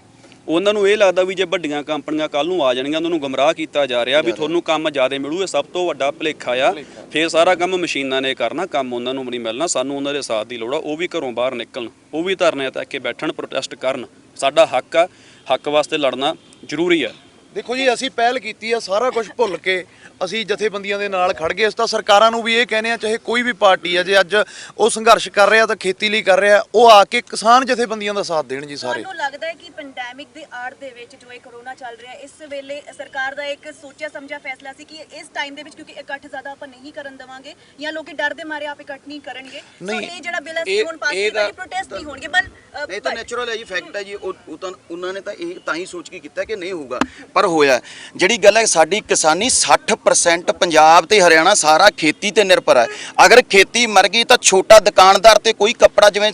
ਉਹਨਾਂ ਨੂੰ ਇਹ ਲੱਗਦਾ ਵੀ ਜੇ ਵੱਡੀਆਂ ਕੰਪਨੀਆਂ ਕੱਲ ਨੂੰ ਆ ਜਾਣਗੀਆਂ, ਉਹਨਾਂ ਨੂੰ ਗੁੰਮਰਾਹ ਕੀਤਾ ਜਾ ਰਿਹਾ ਵੀ ਤੁਹਾਨੂੰ ਕੰਮ ਜ਼ਿਆਦਾ ਮਿਲੂ। ਇਹ ਸਭ ਤੋਂ ਵੱਡਾ ਭੁਲੇਖਾ ਆ। ਫਿਰ ਸਾਰਾ ਕੰਮ ਮਸ਼ੀਨਾਂ ਨੇ ਕਰਨਾ, ਕੰਮ ਉਹਨਾਂ ਨੂੰ ਨਹੀਂ ਮਿਲਣਾ। ਸਾਨੂੰ ਉਹਨਾਂ ਦੇ ਸਾਥ ਦੀ ਲੋੜ ਆ। ਉਹ ਵੀ ਘਰੋਂ ਬਾਹਰ ਨਿਕਲਣ, ਉਹ ਵੀ ਧਰਨੇ ਤੱਕ ਕੇ ਬੈਠਣ, ਪ੍ਰੋਟੈਸਟ ਕਰਨ। ਸਾਡਾ ਹੱਕ ਆ, ਹੱਕ ਵਾਸਤੇ ਲੜਨਾ ਜ਼ਰੂਰੀ ਆ। ਦੇਖੋ ਜੀ, ਅਸੀਂ ਪਹਿਲ ਕੀਤੀ ਆ, ਸਾਰਾ ਕੁਝ ਭੁੱਲ ਕੇ ਅਸੀਂ ਜਥੇਬੰਦੀਆਂ ਦੇ ਨਾਲ ਖੜ ਗਏ। ਅਸੀਂ ਤਾਂ ਸਰਕਾਰਾਂ ਨੂੰ ਵੀ ਇਹ ਕਹਿੰਦੇ ਆ, ਚਾਹੇ ਕੋਈ ਵੀ ਪਾਰਟੀ ਆ, ਜੇ ਅੱਜ ਉਹ ਸੰਘਰਸ਼ ਕਰ ਰਿਹਾ ਤਾਂ ਖੇਤੀ ਲਈ ਕਰ ਰਿਹਾ, ਉਹ ਆ ਕੇ ਕਿਸਾਨ ਜਥੇਬੰਦੀਆਂ ਦਾ ਸਾਥ ਦੇਣ ਜੀ ਸਾਰੇ। ਤੁਹਾਨੂੰ ਲੱਗਦਾ ਹੈ ਕਿ ਪੈਂਡੈਮਿਕ ਦੇ ਆੜ ਦੇ ਵਿੱਚ ਜੋ ਇਹ ਕਰੋਨਾ ਚੱਲ ਰਿਹਾ, ਇਸ ਵੇਲੇ ਸਰਕਾਰ ਦਾ ਇੱਕ ਸੋਚਿਆ ਸਮਝਿਆ ਫੈਸਲਾ ਸੀ ਕਿ ਇਸ ਟਾਈਮ ਦੇ ਵਿੱਚ ਕਿਉਂਕਿ ਇਕੱਠ ਜ਼ਿਆਦਾ ਆਪਾਂ ਨਹੀਂ ਕਰਨ ਦੇਵਾਂਗੇ, ਜਾਂ ਲੋਕੀ ਡਰ ਦੇ ਮਾਰੇ ਆਪ ਇਕੱਠ ਨਹੀਂ ਕਰਨਗੇ, ਸੋ ਇਹ ਜਿਹੜਾ ਬਿੱਲ ਅਸੀਂ ਹੁਣ ਪਾਸ ਕੀਤਾ, ਪ੍ਰੋਟੈਸਟ ਨਹੀਂ ਹੋਣਗੇ। ਇਹ ਤਾਂ ਨੈਚੁਰਲ ਹੈ ਜੀ, ਫੈਕਟ ਹੈ ਜੀ। ਉਹ ਤਾਂ ਉਹਨਾਂ ਨੇ ਤਾਂ ਇਹ ਤਾਂ ਹੀ ਸੋਚ ਕੇ ਕੀਤਾ ਕਿ ਨਹੀਂ ਹੋਊਗਾ, ਪਰ ਹੋਇਆ। ਜਿਹੜੀ ਗੱਲ ਹੈ, ਸਾਡੀ ਕਿਸਾਨੀ 60% ਪੰਜਾਬ ਤੇ ਹਰਿਆਣਾ ਸਾਰਾ ਖੇਤੀ ਤੇ ਨਿਰਭਰ ਹੈ। ਅਗਰ ਖੇਤੀ ਮਰ ਗਈ ਤਾਂ ਛੋਟਾ ਦੁਕਾਨਦਾਰ ਤੇ ਕੋਈ ਕੱਪੜਾ, ਜਿਵੇਂ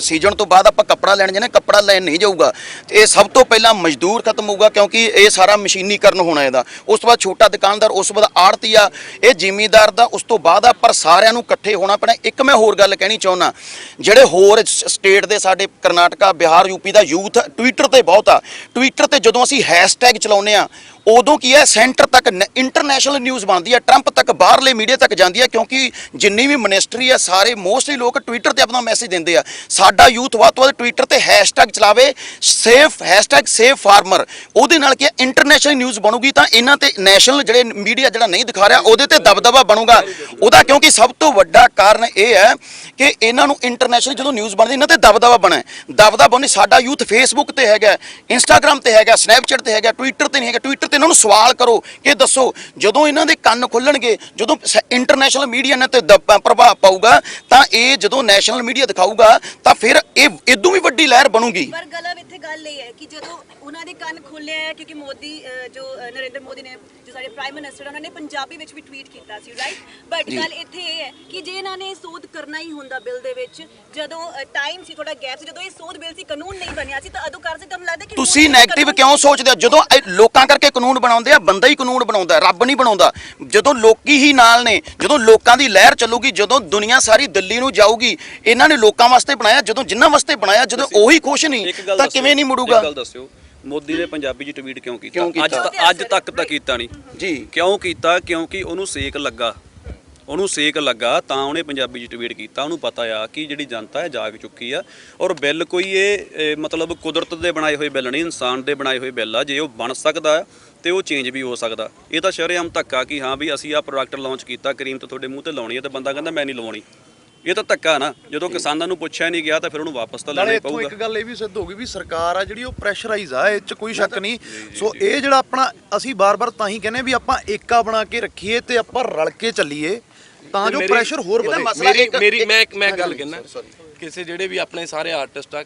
ਸੀਜ਼ਨ ਤੋਂ ਬਾਅਦ ਆਪਾਂ ਕੱਪੜਾ ਲੈਣ ਜਾਂਦੇ, ਕੱਪੜਾ ਲੈਣ ਨਹੀਂ ਜਾਊਗਾ। ਇਹ ਸਭ ਤੋਂ ਪਹਿਲਾਂ ਮਜ਼ਦੂਰ ਖਤਮ ਹੋਊਗਾ, ਕਿਉਂਕਿ ਇਹ ਸਾਰਾ ਮਸ਼ੀਨੀਕਰਨ ਹੋਣਾ ਇਹਦਾ। ਉਸ ਤੋਂ ਬਾਅਦ ਛੋਟਾ ਦੁਕਾਨਦਾਰ, ਉਸ ਤੋਂ ਬਾਅਦ ਆੜਤੀਆ, ਇਹ ਜ਼ਿਮੀਂਦਾਰ ਦਾ ਉਸ ਤੋਂ ਬਾਅਦ ਆ। ਪਰ ਸਾਰਿਆਂ ਨੂੰ ਇਕੱਠੇ ਹੋਣਾ ਪੈਣਾ। ਇੱਕ ਮੈਂ ਹੋਰ ਗੱਲ ਕਹਿਣੀ ਚਾਹੁੰਦਾ, ਜਿਹੜੇ ਹੋਰ ਸਟੇਟ ਦੇ, ਸਾਡੇ ਕਰਨਾਟਕਾ, ਬਿਹਾਰ, ਯੂਪੀ ਦਾ ਯੂਥ ਟਵਿੱਟਰ ਤੇ ਬਹੁਤ ਆ। ਟਵਿੱਟਰ ਤੇ ਜਦੋਂ ਅਸੀਂ ਹੈਸ਼ਟੈਗ ਚਲਾਉਂਦੇ ਆ, ਉਦੋਂ ਕੀ ਹੈ, ਸੈਂਟਰ ਤੱਕ ਇੰਟਰਨੈਸ਼ਨਲ ਨਿਊਜ਼ ਬਣਦੀ ਹੈ, ਟਰੰਪ ਤੱਕ, ਬਾਹਰਲੇ ਮੀਡੀਆ ਤੱਕ ਜਾਂਦੀ ਹੈ, ਕਿਉਂਕਿ ਜਿੰਨੀ ਵੀ ਮਿਨਿਸਟਰੀ ਹੈ, ਸਾਰੇ ਮੋਸਟਲੀ ਲੋਕ ਟਵਿੱਟਰ ਤੇ ਆਪਣਾ ਮੈਸੇਜ ਦਿੰਦੇ ਆ। ਸਾਡਾ ਯੂਥ ਵੱਧ ਤੋਂ ਵੱਧ ਟਵਿੱਟਰ ਤੇ ਹੈਸ਼ਟੈਗ ਚਲਾਵੇ, ਸੇਫ ਫਾਰਮਰ। ਉਹਦੇ ਨਾਲ ਕੀ ਇੰਟਰਨੈਸ਼ਨਲ ਨਿਊਜ਼ ਬਣੂਗੀ, ਤਾਂ ਇਹਨਾਂ ਤੇ ਨੈਸ਼ਨਲ ਜਿਹੜੇ ਮੀਡੀਆ ਜਿਹੜਾ ਨਹੀਂ ਦਿਖਾ ਰਿਹਾ, ਉਹਦੇ ਤੇ ਦਬਦਬਾ ਬਣੂਗਾ ਉਹਦਾ। ਕਿਉਂਕਿ ਸਭ ਤੋਂ ਵੱਡਾ ਕਾਰਨ ਇਹ ਹੈ ਕਿ ਇਹਨਾਂ ਨੂੰ ਇੰਟਰਨੈਸ਼ਨਲ ਜਦੋਂ ਨਿਊਜ਼ ਬਣਦੀ, ਇਹਨਾਂ ਤੇ ਦਬਦਬਾ ਬਣੇ। ਦਬਦਬਾ ਬਣੇ। ਸਾਡਾ ਯੂਥ ਫੇਸਬੁੱਕ ਤੇ ਹੈਗਾ, ਇੰਸਟਾਗ੍ਰਾਮ ਤੇ ਹੈਗਾ, ਸਨੈਪਚੈਟ ਤੇ ਹੈਗਾ, ਟਵਿੱਟਰ ਤੇ ਨਹੀਂ ਹੈਗਾ। ਟਵਿੱਟਰ ਇਹਨਾਂ ਨੂੰ ਸਵਾਲ ਕਰੋ ਕਿ ਦੱਸੋ, ਜਦੋਂ ਇਹਨਾਂ ਦੇ ਕੰਨ ਖੁੱਲਣਗੇ, ਜਦੋਂ ਇੰਟਰਨੈਸ਼ਨਲ ਮੀਡੀਆ ਨੇ ਤੇ ਪ੍ਰਭਾਵ ਪਾਊਗਾ, ਤਾਂ ਇਹ ਜਦੋਂ ਨੈਸ਼ਨਲ ਮੀਡੀਆ ਦਿਖਾਊਗਾ, ਤਾਂ ਫਿਰ ਇਹ ਇਦੋਂ ਵੀ ਵੱਡੀ ਲਹਿਰ ਬਣੂਗੀ। ਪਰ ਇੱਥੇ ਗੱਲ ਇਹ ਹੈ ਕਿ ਜਦੋਂ ਉਹਨਾਂ ਦੇ ਕੰਨ ਖੁੱਲੇ ਆ, ਕਿਉਂਕਿ ਮੋਦੀ ਜੋ ਨਰਿੰਦਰ ਮੋਦੀ ਨੇ, ਜੋ ਸਾਡੇ ਪ੍ਰਾਈਮ ਮਿਨਿਸਟਰ, ਉਹਨਾਂ ਨੇ ਪੰਜਾਬੀ ਵਿੱਚ ਵੀ ਟਵੀਟ ਕੀਤਾ ਸੀ, ਰਾਈਟ। ਬਟ ਗੱਲ ਇੱਥੇ ਇਹ ਹੈ ਕਿ ਜੇ ਇਹਨਾਂ ਨੇ ਸੋਧ ਕਰਨਾ ਹੀ ਹੁੰਦਾ ਬਿੱਲ ਦੇ ਵਿੱਚ, ਜਦੋਂ ਟਾਈਮ ਸੀ, ਥੋੜਾ ਗੈਪ ਸੀ, ਜਦੋਂ ਇਹ ਸੋਧ ਬਿੱਲ ਸੀ, ਕਾਨੂੰਨ ਨਹੀਂ ਬਣਿਆ ਸੀ, ਤਾਂ ਉਦੋਂ ਕਰ ਸਕਦੇ। ਤੁਹਾਨੂੰ ਲੱਗਦਾ ਕਿ ਤੁਸੀਂ ਨੈਗੇਟਿਵ ਕਿਉਂ ਸੋਚਦੇ ਹੋ? ਜਦੋਂ ਲੋਕਾਂ ਕਰਕੇ ਕਾਨੂੰਨ ਬਣਾਉਂਦੇ ਆ, ਬੰਦਾ ਹੀ ਕਾਨੂੰਨ ਬਣਾਉਂਦਾ, ਰੱਬ ਨਹੀਂ ਬਣਾਉਂਦਾ। ਜਦੋਂ ਲੋਕੀ ਹੀ ਨਾਲ ਨੇ, ਜਦੋਂ ਲੋਕਾਂ ਦੀ ਲਹਿਰ ਚੱਲੂਗੀ, ਜਦੋਂ ਦੁਨੀਆ ਸਾਰੀ ਦਿੱਲੀ ਨੂੰ ਜਾਊਗੀ, ਇਹਨਾਂ ਨੇ ਲੋਕਾਂ ਵਾਸਤੇ ਬਣਾਇਆ। ਜਦੋਂ ਜਿੰਨਾਂ ਵਾਸਤੇ ਬਣਾਇਆ, ਜਦੋਂ ਉਹੀ ਖੁਸ਼ ਨਹੀਂ, ਤਾਂ ਕਿਵੇਂ ਨਹੀਂ ਮੁੜੂਗਾ? ਇੱਕ ਗੱਲ ਦੱਸਿਓ, ਮੋਦੀ ਨੇ ਪੰਜਾਬੀ 'ਚ ਟਵੀਟ ਕਿਉਂ ਕੀਤਾ? ਅੱਜ ਤੱਕ ਤਾਂ ਕੀਤਾ ਨਹੀਂ ਜੀ। ਕਿਉਂ ਕੀਤਾ? ਕਿਉਂਕਿ ਉਹਨੂੰ ਸੇਕ ਲੱਗਾ, ਤਾਂ ਉਹਨੇ ਪੰਜਾਬੀ 'ਚ ਟਵੀਟ ਕੀਤਾ। ਉਹਨੂੰ ਪਤਾ ਆ ਕਿ ਜਿਹੜੀ ਜਨਤਾ ਹੈ ਜਾਗ ਚੁੱਕੀ ਆ। ਔਰ ਬਿੱਲ ਕੋਈ ਇਹ ਮਤਲਬ ਕੁਦਰਤ ਦੇ ਬਣਾਏ ਹੋਏ ਬਿੱਲ ਨਹੀਂ, ਇਨਸਾਨ ਦੇ ਬਣਾਏ ਹੋਏ ਬਿੱਲ ਆ। ਜੇ ਉਹ ਬਣ ਸਕਦਾ ਤੇ ਉਹ ਚੇਂਜ ਵੀ ਹੋ ਸਕਦਾ। ਇਹ ਤਾਂ ਸ਼ਰੇਆਮ ਧੱਕਾ ਕਿ ਹਾਂ ਵੀ ਅਸੀਂ ਆਹ ਪ੍ਰੋਡਕਟ ਲਾਂਚ ਕੀਤਾ, ਕਰੀਮ ਤਾਂ ਤੁਹਾਡੇ ਮੂੰਹ ਤੇ ਲਾਉਣੀ ਹੈ, ਤੇ ਬੰਦਾ ਕਹਿੰਦਾ ਮੈਂ ਨਹੀਂ ਲਵਾਉਣੀ। ਇਹ ਤਾਂ ਧੱਕਾ ਨਾ। ਜਦੋਂ ਕਿਸਾਨਾਂ ਨੂੰ ਪੁੱਛਿਆ ਨਹੀਂ ਗਿਆ, ਤਾਂ ਫਿਰ ਉਹਨੂੰ ਵਾਪਸ ਤਾਂ ਲੈਣਾ ਪਊਗਾ। ਇੱਕ ਗੱਲ ਇਹ ਵੀ ਸਿੱਧ ਹੋ ਗਈ ਵੀ ਸਰਕਾਰ ਆ ਜਿਹੜੀ ਉਹ ਪ੍ਰੈਸ਼ਰਾਈਜ਼ ਆ, ਇਹ 'ਚ ਕੋਈ ਸ਼ੱਕ ਨਹੀਂ। ਸੋ ਇਹ ਜਿਹੜਾ ਆਪਣਾ, ਅਸੀਂ ਬਾਰ-ਬਾਰ ਤਾਂ ਹੀ ਕਹਿੰਦੇ ਵੀ ਆਪਾਂ ਏਕਾ ਬਣਾ ਕੇ ਰੱਖੀਏ ਤੇ ਆਪਾਂ ਰਲ ਕੇ ਚੱਲੀਏ, ਤਾਂ ਜੋ ਪ੍ਰੈਸ਼ਰ ਹੋਰ ਵਧੇ। ਮੈਂ ਗੱਲ ਕਹਿੰਦਾ, ਕਿਸੇ ਜਿਹੜੇ ਵੀ ਆਪਣੇ ਸਾਰੇ ਆਰਟਿਸਟ ਆ,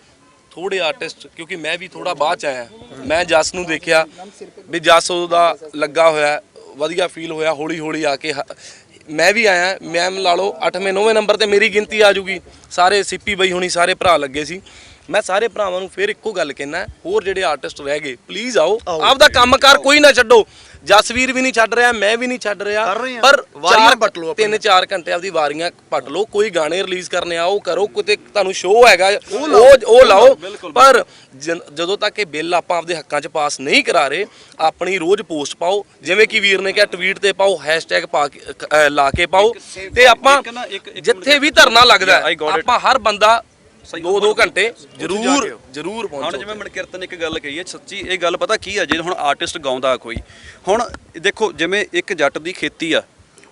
ਥੋੜੇ ਆਰਟਿਸਟ, ਕਿਉਂਕਿ ਮੈਂ ਵੀ ਥੋੜਾ ਬਾਅਦ ਚ ਆਇਆ, ਮੈਂ ਜੱਸ ਨੂੰ ਦੇਖਿਆ ਵੀ ਜੱਸ ਉਹਦਾ ਲੱਗਾ ਹੋਇਆ, ਵਧੀਆ ਫੀਲ ਹੋਇਆ। ਹੌਲੀ ਹੌਲੀ ਆ ਕੇ ਮੈਂ ਵੀ ਆਇਆ। ਮੈਮ ਲਾ ਲਓ 8ਵੇਂ 9ਵੇਂ ਨੰਬਰ ਤੇ ਮੇਰੀ ਗਿਣਤੀ ਆ ਜੂਗੀ। ਸਾਰੇ ਸਿੱਪੀ ਬਾਈ ਹੁਣੀ ਸਾਰੇ ਭਰਾ ਲੱਗੇ ਸੀ। ਮੈਂ ਸਾਰੇ ਭਰਾਵਾਂ ਨੂੰ ਫਿਰ ਇੱਕੋ ਗੱਲ ਕਹਿਣਾ, ਹੋਰ ਜਿਹੜੇ ਆਰਟਿਸਟ ਰਹਿ ਗਏ, ਪਲੀਜ਼ ਆਓ, ਆਪਦਾ ਕੰਮਕਾਰ ਕੋਈ ਨਾ ਛੱਡੋ। ਜਸਵੀਰ ਵੀ ਨਹੀਂ ਛੱਡ ਰਿਹਾ, ਮੈਂ ਵੀ ਨਹੀਂ ਛੱਡ ਰਿਹਾ, ਪਰ 3-4 ਘੰਟੇ ਆਪਦੀ ਵਾਰੀਆਂ ਪੱਟ ਲਓ। ਕੋਈ ਗਾਣੇ ਰਿਲੀਜ਼ ਕਰਨੇ ਆ, ਉਹ ਕਰੋ। ਕਿਤੇ ਤੁਹਾਨੂੰ ਸ਼ੋਅ ਹੈਗਾ ਉਹ ਲਾਓ। ਪਰ ਜਦੋਂ ਤੱਕ ਇਹ ਬਿੱਲ ਆਪਾਂ ਆਪਦੇ ਹੱਕਾਂ 'ਚ ਪਾਸ ਨਹੀਂ ਕਰਾ ਰਹੇ, ਆਪਣੀ ਰੋਜ਼ ਪੋਸਟ ਪਾਓ, ਜਿਵੇਂ ਕਿ ਵੀਰ ਨੇ ਕਿਹਾ ਟਵੀਟ ਤੇ ਪਾਓ, ਹੈਸ਼ਟੈਗ ਪਾ ਕੇ ਲਾ ਕੇ ਪਾਓ। ਤੇ ਆਪਾਂ ਜਿੱਥੇ ਵੀ ਧਰਨਾ ਲੱਗਦਾ, ਆਪਾਂ ਹਰ ਬੰਦਾ 2-2 ਘੰਟੇ ਜ਼ਰੂਰ ਪਹੁੰਚੋ। ਹੁਣ ਜਿਵੇਂ ਮਨਕਿਰਤ ਨੇ ਇੱਕ ਗੱਲ ਕਹੀ ਹੈ, ਸੱਚੀ ਇਹ ਗੱਲ ਪਤਾ ਕੀ ਆ, ਜੇ ਹੁਣ ਆਰਟਿਸਟ ਗਾਉਂਦਾ ਕੋਈ, ਹੁਣ ਦੇਖੋ ਜਿਵੇਂ ਇੱਕ ਜੱਟ ਦੀ ਖੇਤੀ ਆ,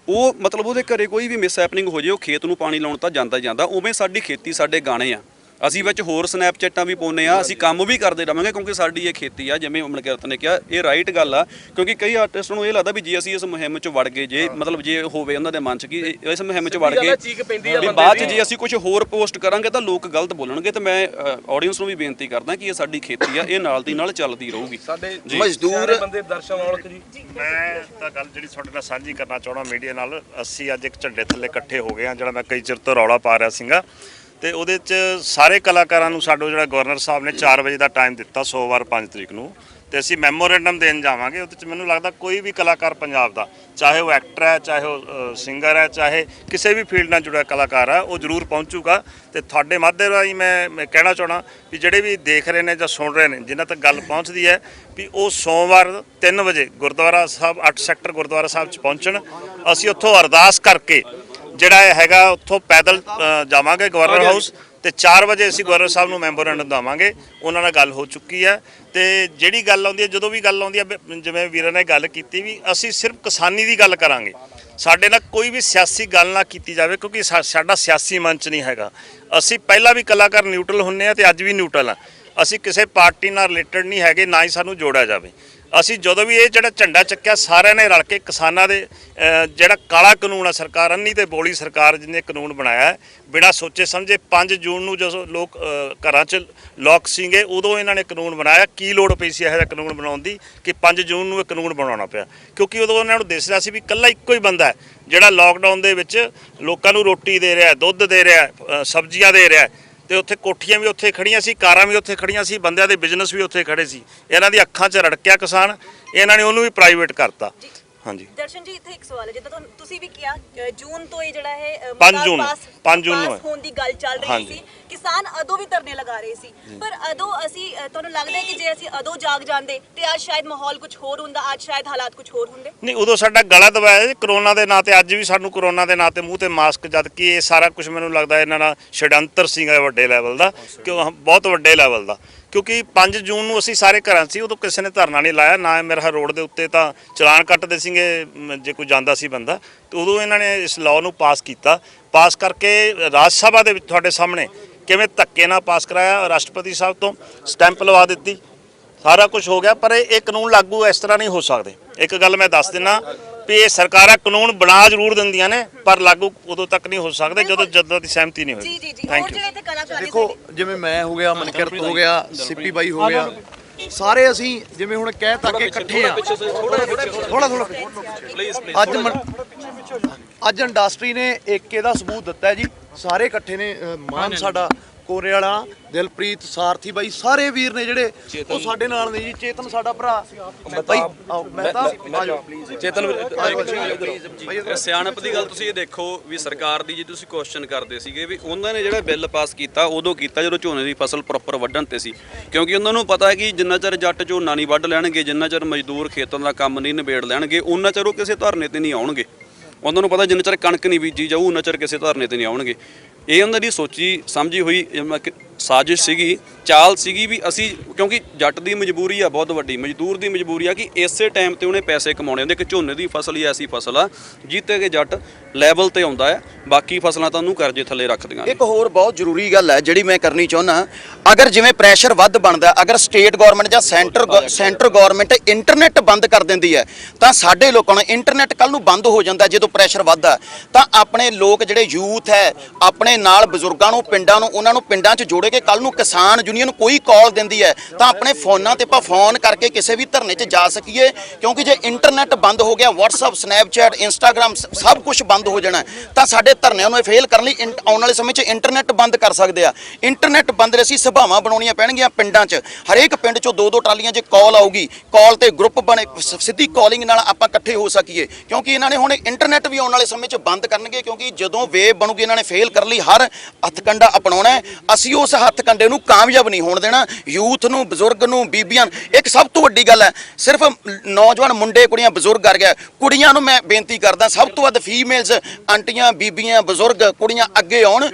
ਉਹ ਮਤਲਬ ਉਹਦੇ ਘਰੇ ਕੋਈ ਵੀ ਮਿਸ ਹੈਪਨਿੰਗ ਹੋ ਜੇ, ਉਹ ਖੇਤ ਨੂੰ ਪਾਣੀ ਲਾਉਣ ਤਾਂ ਜਾਂਦਾ, ਉਵੇਂ ਸਾਡੀ ਖੇਤੀ, ਸਾਡੇ ਗਾਣੇ ਆ, ਅਸੀਂ ਵਿੱਚ ਹੋਰ ਸਨੈਪਚੈਟਾਂ ਵੀ ਪਾਉਂਦੇ ਆ, ਅਸੀਂ ਕੰਮ ਵੀ ਕਰਦੇ ਰਵਾਂਗੇ ਕਿਉਂਕਿ ਸਾਡੀ ਇਹ ਖੇਤੀ ਆ। ਜਿਵੇਂ ਮਨਕਿਰਤ ਨੇ ਕਿਹਾ ਇਹ ਰਾਈਟ ਗੱਲ ਆ, ਕਿਉਂਕਿ ਕਈ ਆਰਟਿਸਟ ਨੂੰ ਇਹ ਲੱਗਦਾ ਵੀ ਜੇ ਅਸੀਂ ਇਸ ਮੁਹਿੰਮ 'ਚ ਵੜ ਗਏ, ਜੇ ਮਤਲਬ ਜੇ ਹੋਵੇ ਉਹਨਾਂ ਦੇ ਮਨ 'ਚ ਕਿ ਇਸ ਮੁਹਿੰਮ 'ਚ ਵੜ ਗਏ ਵੀ ਬਾਅਦ 'ਚ ਜੇ ਅਸੀਂ ਕੁਝ ਹੋਰ ਪੋਸਟ ਕਰਾਂਗੇ ਤਾਂ ਲੋਕ ਗਲਤ ਬੋਲਣਗੇ। ਤੇ ਮੈਂ ਆਡੀਅנס ਨੂੰ ਵੀ ਬੇਨਤੀ ਕਰਦਾ ਕਿ ਇਹ ਸਾਡੀ ਖੇਤੀ ਆ, ਇਹ ਨਾਲ ਦੀ ਨਾਲ ਚੱਲਦੀ ਰਹੂਗੀ। ਸਾਡੇ ਮਜ਼ਦੂਰ ਬੰਦੇ ਦਰਸ਼ਨ ਔਲਖ ਜੀ। ਮੈਂ ਤਾਂ ਗੱਲ ਜਿਹੜੀ ਤੁਹਾਡੇ ਨਾਲ ਸਾਂਝੀ ਕਰਨਾ ਚਾਹਣਾ ਮੀਡੀਆ ਨਾਲ, ਅਸੀਂ ਅੱਜ ਇੱਕ ਝੰਡੇ ਥੱਲੇ ਇਕੱਠੇ ਹੋ ਗਏ ਹਾਂ, ਜਿਹੜਾ ਮੈਂ ਕਈ ਚਿਰ ਤੋਂ ਰੌਲਾ ਪਾ ਰਿਹਾ ਸੀਗਾ। ਤੇ ਉਹਦੇ 'ਚ ਸਾਰੇ ਕਲਾਕਾਰਾਂ ਨੂੰ ਸਾਡੋ ਜਿਹੜਾ ਗਵਰਨਰ ਸਾਹਿਬ ਨੇ 4 ਵਜੇ ਦਾ ਟਾਈਮ ਦਿੱਤਾ ਸੋਮਵਾਰ 5 ਤਰੀਕ ਨੂੰ, ਤੇ ਅਸੀਂ ਮੈਮੋਰੈਂਡਮ ਦੇਣ ਜਾਵਾਂਗੇ। ਉਹਦੇ 'ਚ ਮੈਨੂੰ ਲੱਗਦਾ ਕੋਈ ਵੀ ਕਲਾਕਾਰ ਪੰਜਾਬ ਦਾ, ਚਾਹੇ ਉਹ ਐਕਟਰ ਹੈ, ਚਾਹੇ ਉਹ ਸਿੰਗਰ ਹੈ, ਚਾਹੇ ਕਿਸੇ ਵੀ ਫੀਲਡ ਨਾਲ ਜੁੜਿਆ ਕਲਾਕਾਰ ਹੈ, ਉਹ ਜ਼ਰੂਰ ਪਹੁੰਚੂਗਾ। ਤੇ ਤੁਹਾਡੇ ਮਾਧਿਅਮ ਰਾਹੀਂ ਮੈਂ ਕਹਿਣਾ ਚਾਹਣਾ ਵੀ ਜਿਹੜੇ ਵੀ ਦੇਖ ਰਹੇ ਨੇ ਜਾਂ ਸੁਣ ਰਹੇ ਨੇ, ਜਿਨ੍ਹਾਂ ਤੱਕ ਗੱਲ ਪਹੁੰਚਦੀ ਹੈ ਵੀ ਉਹ ਸੋਮਵਾਰ 3 ਵਜੇ ਗੁਰਦੁਆਰਾ ਸਾਹਿਬ 8 ਸੈਕਟਰ ਗੁਰਦੁਆਰਾ ਸਾਹਿਬ 'ਚ ਪਹੁੰਚਣ। ਅਸੀਂ ਉੱਥੋਂ ਅਰਦਾਸ ਕਰਕੇ ਜਿਹੜਾ ਇਹ ਹੈਗਾ ਉੱਥੋਂ ਪੈਦਲ ਜਾਵਾਂਗੇ ਗਵਰਨਰ ਹਾਊਸ, ਤੇ 4 ਵਜੇ ਅਸੀਂ ਗਵਰਨਰ ਸਾਹਿਬ ਨੂੰ ਮੈਮੋਰੈਂਡਮ ਦੇਵਾਂਗੇ। ਉਹਨਾਂ ਨਾਲ ਗੱਲ ਹੋ ਚੁੱਕੀ ਹੈ। ਤੇ ਜਿਹੜੀ ਗੱਲ ਆਉਂਦੀ ਹੈ, ਜਦੋਂ ਵੀ ਗੱਲ ਆਉਂਦੀ ਹੈ, ਜਿਵੇਂ ਵੀਰਾਂ ਨੇ ਗੱਲ ਕੀਤੀ ਵੀ ਅਸੀਂ ਸਿਰਫ ਕਿਸਾਨੀ ਦੀ ਗੱਲ ਕਰਾਂਗੇ, ਸਾਡੇ ਨਾਲ ਕੋਈ ਵੀ ਸਿਆਸੀ ਗੱਲ ਨਾ ਕੀਤੀ ਜਾਵੇ, ਕਿਉਂਕਿ ਸਾਡਾ ਸਿਆਸੀ ਮੰਚ ਨਹੀਂ ਹੈਗਾ। ਅਸੀਂ ਪਹਿਲਾਂ ਵੀ ਕਲਾਕਾਰ ਨਿਊਟਰਲ ਹੁੰਨੇ ਆ ਤੇ ਅੱਜ ਵੀ ਨਿਊਟਰਲ ਆ। ਅਸੀਂ ਕਿਸੇ ਪਾਰਟੀ ਨਾਲ ਰਿਲੇਟਡ ਨਹੀਂ ਹੈਗੇ, ਨਾ ਹੀ ਸਾਨੂੰ ਜੋੜਿਆ ਜਾਵੇ। ਅਸੀਂ ਜਦੋਂ ਵੀ ਇਹ ਜਿਹੜਾ ਝੰਡਾ ਚੱਕਿਆ ਸਾਰਿਆਂ ਨੇ ਰਲ ਕੇ ਕਿਸਾਨਾਂ ਦੇ ਜਿਹੜਾ ਕਾਲਾ ਕਾਨੂੰਨ ਆ, ਸਰਕਾਰ ਅੰਨੀ ਤੇ ਬੋਲੀ ਸਰਕਾਰ ਜਿਹਨੇ ਕਾਨੂੰਨ ਬਣਾਇਆ ਬਿਨਾਂ ਸੋਚੇ ਸਮਝੇ 5 ਜੂਨ ਨੂੰ ਜਦੋਂ ਲੋਕ ਘਰਾਂ 'ਚ ਲੋਕ ਸੀਗੇ, ਉਦੋਂ ਇਹਨਾਂ ਨੇ ਕਾਨੂੰਨ ਬਣਾਇਆ। ਕੀ ਲੋੜ ਪਈ ਸੀ ਇਹੋ ਜਿਹਾ ਕਾਨੂੰਨ ਬਣਾਉਣ ਦੀ ਕਿ 5 ਜੂਨ ਨੂੰ ਇਹ ਕਾਨੂੰਨ ਬਣਾਉਣਾ ਪਿਆ? ਕਿਉਂਕਿ ਉਦੋਂ ਉਹਨਾਂ ਨੂੰ ਦਿਸ ਰਿਹਾ ਸੀ ਵੀ ਇਕੱਲਾ ਇੱਕੋ ਹੀ ਬੰਦਾ ਹੈ ਜਿਹੜਾ ਲੋਕਡਾਊਨ ਦੇ ਵਿੱਚ ਲੋਕਾਂ ਨੂੰ ਰੋਟੀ ਦੇ ਰਿਹਾ, ਦੁੱਧ ਦੇ ਰਿਹਾ, ਸਬਜ਼ੀਆਂ ਦੇ ਰਿਹਾ। ਤੇ ਉੱਥੇ ਕੋਠੀਆਂ ਵੀ ਉੱਥੇ ਖੜੀਆਂ ਸੀ, ਕਾਰਾਂ ਵੀ ਉੱਥੇ ਖੜੀਆਂ ਸੀ, ਬੰਦਿਆਂ ਦੇ ਬਿਜ਼ਨਸ ਵੀ ਉੱਥੇ ਖੜੇ ਸੀ। ਇਹਨਾਂ ਦੀ ਅੱਖਾਂ 'ਚ ਰੜਕਿਆ ਕਿਸਾਨ, ਇਹਨਾਂ ਨੇ ਉਹਨੂੰ ਵੀ ਪ੍ਰਾਈਵੇਟ ਕਰਤਾ। ਹਾਂਜੀ ਦਰਸ਼ਨ ਜੀ, ਇੱਥੇ ਇੱਕ ਸਵਾਲ ਹੈ। ਜਦੋਂ ਤੁਸੀਂ ਵੀ ਕਿਹਾ ਜੂਨ ਤੋਂ ਇਹ ਜਿਹੜਾ ਹੈ 5 ਜੂਨ ਨੂੰ ਹੋਣ ਦੀ ਗੱਲ ਚੱਲ ਰਹੀ ਸੀ, ਕਿਸਾਨ ਅਦੋਂ ਵੀ ਧਰਨੇ ਲਗਾ ਰਹੇ ਸੀ, ਪਰ ਅਦੋਂ ਅਸੀਂ ਤੁਹਾਨੂੰ ਲੱਗਦਾ ਹੈ ਕਿ ਜੇ ਅਸੀਂ ਅਦੋਂ ਜਾਗ ਜਾਂਦੇ ਤੇ ਅੱਜ ਸ਼ਾਇਦ ਮਾਹੌਲ ਕੁਝ ਹੋਰ ਹੁੰਦਾ, ਅੱਜ ਸ਼ਾਇਦ ਹਾਲਾਤ ਕੁਝ ਹੋਰ ਹੁੰਦੇ? ਨਹੀਂ, ਉਦੋਂ ਸਾਡਾ ਗਲਾ ਦਬਾਇਆ ਜੀ ਕਰੋਨਾ ਦੇ ਨਾਂ ਤੇ। ਅੱਜ ਵੀ ਸਾਨੂੰ ਕਰੋਨਾ ਦੇ ਨਾਂ ਤੇ ਮੂੰਹ ਤੇ ਮਾਸਕ, ਜਦ ਕਿ ਇਹ ਸਾਰਾ ਕੁਝ ਮੈਨੂੰ ਲੱਗਦਾ ਇਹਨਾਂ ਨਾਲ ਛੜਯੰਤਰ ਸੀਗਾ ਵੱਡੇ ਲੈਵਲ ਦਾ, ਕਿਉਂ ਬਹੁਤ ਵੱਡੇ ਲੈਵਲ ਦਾ। ਕਿਉਂਕਿ 5 ਜੂਨ ਨੂੰ ਅਸੀਂ ਸਾਰੇ ਘਰਾਂ ਸੀ, ਉਦੋਂ ਕਿਸੇ ਨੇ ਧਰਨਾ ਨਹੀਂ ਲਾਇਆ ਨਾ। ਮੇਰਾ ਰੋਡ ਦੇ ਉੱਤੇ ਤਾਂ ਚਲਾਨ ਕੱਟਦੇ ਸੀਗੇ ਜੇ ਕੋਈ ਜਾਂਦਾ ਸੀ ਬੰਦਾ। ਤੇ ਉਦੋਂ ਇਹਨਾਂ ਨੇ ਇਸ ਲਾਅ ਨੂੰ ਪਾਸ ਕੀਤਾ, ਪਾਸ ਕਰਕੇ ਰਾਜ ਸਭਾ ਦੇ ਵਿੱਚ ਤੁਹਾਡੇ ਸਾਹਮਣੇ ਕਿਵੇਂ ਧੱਕੇ ਨਾਲ ਪਾਸ ਕਰਾਇਆ, ਰਾਸ਼ਟਰਪਤੀ ਸਾਹਿਬ ਤੋਂ ਸਟੈਂਪ ਲਵਾ ਦਿੱਤੀ, ਸਾਰਾ ਕੁਝ ਹੋ ਗਿਆ। ਪਰ ਇਹ ਕਾਨੂੰਨ ਲਾਗੂ ਇਸ ਤਰ੍ਹਾਂ ਨਹੀਂ ਹੋ ਸਕਦੇ। ਇੱਕ ਗੱਲ ਮੈਂ ਦੱਸ ਦਿੰਦਾ ਵੀ ਇਹ ਸਰਕਾਰਾਂ ਕਾਨੂੰਨ ਬਣਾ ਜ਼ਰੂਰ ਦਿੰਦੀਆਂ ਨੇ, ਪਰ ਲਾਗੂ ਉਦੋਂ ਤੱਕ ਨਹੀਂ ਹੋ ਸਕਦੇ ਜਦੋਂ ਦੀ ਸਹਿਮਤੀ ਨਹੀਂ ਹੋਈ। Thank you. ਦੇਖੋ, ਜਿਵੇਂ ਮੈਂ ਹੋ ਗਿਆ, ਮਨਕਿਰਤ ਹੋ ਗਿਆ, ਸਿੱਪੀ ਬਾਈ ਹੋ ਗਿਆ, ਸਾਰੇ ਅਸੀਂ ਜਿਵੇਂ ਹੁਣ ਕਹਿ ਤਾ ਕਿ ਇਕੱਠੇ ਆ। ਅੱਜ ਇੰਡਸਟਰੀ ਨੇ ਏਕੇ ਦਾ ਸਬੂਤ ਦਿੱਤਾ ਜੀ। ਸਾਰੇ ਇਕੱਠੇ ਨੇ। ਮਾਨ ਸਾਡਾ ਕੋਰੇ ਵਾਲਾ, ਦਿਲਪ੍ਰੀਤ, ਸਾਰਥੀ ਬਾਈ, ਸਾਰੇ ਵੀਰ ਨੇ ਜਿਹੜੇ ਉਹ ਸਾਡੇ ਨਾਲ ਨੇ ਜੀ। ਚੇਤਨ ਸਾਡਾ ਭਰਾ ਬਾਈ, ਮੈਂ ਤਾਂ ਚੇਤਨ ਸਿਆਣਪ ਦੀ ਗੱਲ ਤੁਸੀਂ ਇਹ ਦੇਖੋ ਵੀ ਸਰਕਾਰ ਦੀ ਜੇ ਤੁਸੀਂ ਕੁਐਸਚਨ ਕਰਦੇ ਸੀਗੇ ਵੀ ਉਹਨਾਂ ਨੇ ਜਿਹੜਾ ਬਿੱਲ ਪਾਸ ਕੀਤਾ ਉਦੋਂ ਕੀਤਾ ਜਦੋਂ ਝੋਨੇ ਦੀ ਫਸਲ ਪ੍ਰੋਪਰ ਵੱਢਣ ਤੇ ਸੀ। ਕਿਉਂਕਿ ਉਹਨਾਂ ਨੂੰ ਪਤਾ ਹੈ ਕਿ ਜਿੰਨਾ ਚਿਰ ਜੱਟ ਝੋਨਾ ਨਹੀਂ ਵੱਢ ਲੈਣਗੇ, ਜਿੰਨਾ ਚਿਰ ਮਜ਼ਦੂਰ ਖੇਤਾਂ ਦਾ ਕੰਮ ਨਹੀਂ ਨਿਬੇੜ ਲੈਣਗੇ, ਉਹਨਾਂ ਚਿਰ ਉਹ ਕਿਸੇ ਧਰਨੇ ਤੇ ਨਹੀਂ ਆਉਣਗੇ। ਉਹਨਾਂ ਨੂੰ ਪਤਾ ਜਿੰਨਾ ਚਿਰ ਕਣਕ ਨਹੀਂ ਬੀਜੀ ਜਾਊ ਉਹਨਾਂ ਚਿਰ ਕਿਸੇ ਧਰਨੇ ਤੇ ਨਹੀਂ ਆਉਣਗੇ। ਇਹ ਉਹਨਾਂ ਦੀ ਸੋਚੀ ਸਮਝੀ ਹੋਈ ਸਾਜ਼ਿਸ਼ ਸੀਗੀ, ਚਾਲ ਸੀਗੀ ਵੀ ਅਸੀਂ, ਕਿਉਂਕਿ ਜੱਟ ਦੀ ਮਜਬੂਰੀ ਆ ਬਹੁਤ ਵੱਡੀ, ਮਜ਼ਦੂਰ ਦੀ ਮਜਬੂਰੀ ਆ ਕਿ ਇਸੇ ਟਾਈਮ ਤੇ ਉਹਨੇ ਪੈਸੇ ਕਮਾਉਣੇ ਹੁੰਦੇ। ਕਿ ਝੋਨੇ ਦੀ ਫਸਲ ਹੀ ਐਸੀ ਫਸਲ ਆ ਜਿੱਤੇ ਕਿ ਜੱਟ ਲੈਵਲ ਤੇ ਆਉਂਦਾ ਹੈ, ਬਾਕੀ ਫਸਲਾਂ ਤਾਂ ਉਹਨੂੰ ਕਰਜ਼ੇ ਥੱਲੇ ਰੱਖਦੀਆਂ ਨੇ। ਇੱਕ ਹੋਰ ਬਹੁਤ ਜ਼ਰੂਰੀ ਗੱਲ ਹੈ ਜਿਹੜੀ ਮੈਂ ਕਰਨੀ ਚਾਹੁੰਦਾ, ਅਗਰ ਜਿਵੇਂ ਪ੍ਰੈਸ਼ਰ ਵੱਧ ਬਣਦਾ, ਅਗਰ ਸਟੇਟ ਗਵਰਨਮੈਂਟ ਜਾਂ ਸੈਂਟਰ ਗਵਰਨਮੈਂਟ ਇੰਟਰਨੈਟ ਬੰਦ ਕਰ ਦਿੰਦੀ ਹੈ ਤਾਂ ਸਾਡੇ ਲੋਕਾਂ ਨੂੰ ਇੰਟਰਨੈਟ ਕੱਲ ਨੂੰ ਬੰਦ ਹੋ ਜਾਂਦਾ। ਜਦੋਂ ਪ੍ਰੈਸ਼ਰ ਵੱਧਦਾ ਤਾਂ ਆਪਣੇ ਲੋਕ ਜਿਹੜੇ ਯੂਥ ਹੈ, ਆਪਣੇ ਨਾਲ ਬਜ਼ੁਰਗਾਂ ਨੂੰ, ਪਿੰਡਾਂ ਨੂੰ, ਉਹਨਾਂ ਨੂੰ ਪਿੰਡਾਂ 'ਚ ਜੋੜੇ ਕਿ ਕੱਲ ਨੂੰ ਕਿਸਾਨ ਯੂਨੀਅਨ ਕੋਈ ਕਾਲ ਦਿੰਦੀ ਹੈ ਤਾਂ ਆਪਣੇ ਫੋਨਾਂ ਤੇ ਆਪਾਂ ਫੋਨ ਕਰਕੇ ਕਿਸੇ ਵੀ ਧਰਨੇ 'ਚ ਜਾ ਸਕੀਏ। ਕਿਉਂਕਿ ਜੇ ਇੰਟਰਨੈਟ ਬੰਦ ਹੋ ਗਿਆ, WhatsApp, Snapchat, Instagram ਸਭ ਕੁਝ ਬੰਦ ਹੋ ਜਾਣਾ, ਤਾਂ ਸਾਡੇ ਧਰਨਿਆਂ ਨੂੰ ਫੇਲ ਕਰਨ ਲਈ ਆਉਣ ਵਾਲੇ ਸਮੇਂ 'ਚ ਇੰਟਰਨੈਟ ਬੰਦ ਕਰ ਸਕਦੇ ਆ। ਇੰਟਰਨੈਟ ਬੰਦ ਲਈ ਅਸੀਂ ਸਭਾਵਾਂ ਬਣਾਉਣੀਆਂ ਪੈਣਗੀਆਂ ਪਿੰਡਾਂ 'ਚ। ਹਰੇਕ ਪਿੰਡ 'ਚੋਂ 2-2 ਟਰਾਲੀਆਂ ਜੇ ਕਾਲ ਆਊਗੀ, ਕਾਲ ਤੇ ਗਰੁੱਪ ਬਣੇ, ਸਿੱਧੀ ਕਾਲਿੰਗ ਨਾਲ ਆਪਾਂ ਇਕੱਠੇ ਹੋ ਸਕੀਏ। ਕਿਉਂਕਿ ਇਹਨਾਂ ਨੇ ਹੁਣ ਇੰਟਰਨੈਟ ਵੀ ਆਉਣ ਵਾਲੇ ਸਮੇਂ 'ਚ ਬੰਦ ਕਰਨਗੇ, ਕਿਉਂਕਿ ਜਦੋਂ ਵੇਵ ਬਣੂਗੀ ਇਹਨਾਂ ਨੇ ਫੇਲ ਕਰਨ ਲਈ ਹਰ ਹੱਥਕੰਡਾ ਅਪਣਾਉਣਾ ਹੈ। ਅਸੀਂ ਉਸ ਹੱਥਕੰਡੇ ਨੂੰ ਕਾਮਯਾਬ ਨਹੀਂ ਹੋਣ ਦੇਣਾ। ਯੂਥ ਨੂੰ, ਬਜ਼ੁਰਗ ਨੂੰ, ਬੀਬੀਆਂ, ਇੱਕ ਸਭ ਤੋਂ ਵੱਡੀ ਗੱਲ ਹੈ, ਸਿਰਫ ਨੌਜਵਾਨ ਮੁੰਡੇ ਕੁੜੀਆਂ ਬਜ਼ੁਰਗ ਕਰ ਗਿਆ। ਕੁੜੀਆਂ ਨੂੰ ਮੈਂ ਬੇਨਤੀ ਕਰਦਾ, ਸਭ ਤੋਂ ਵੱਧ ਫੀਮੇਲਸ, ਆਂਟੀਆਂ, ਬੀਬੀਆਂ, ਬਜ਼ੁਰਗ, ਕੁੜੀਆਂ ਅੱਗੇ ਆਉਣ।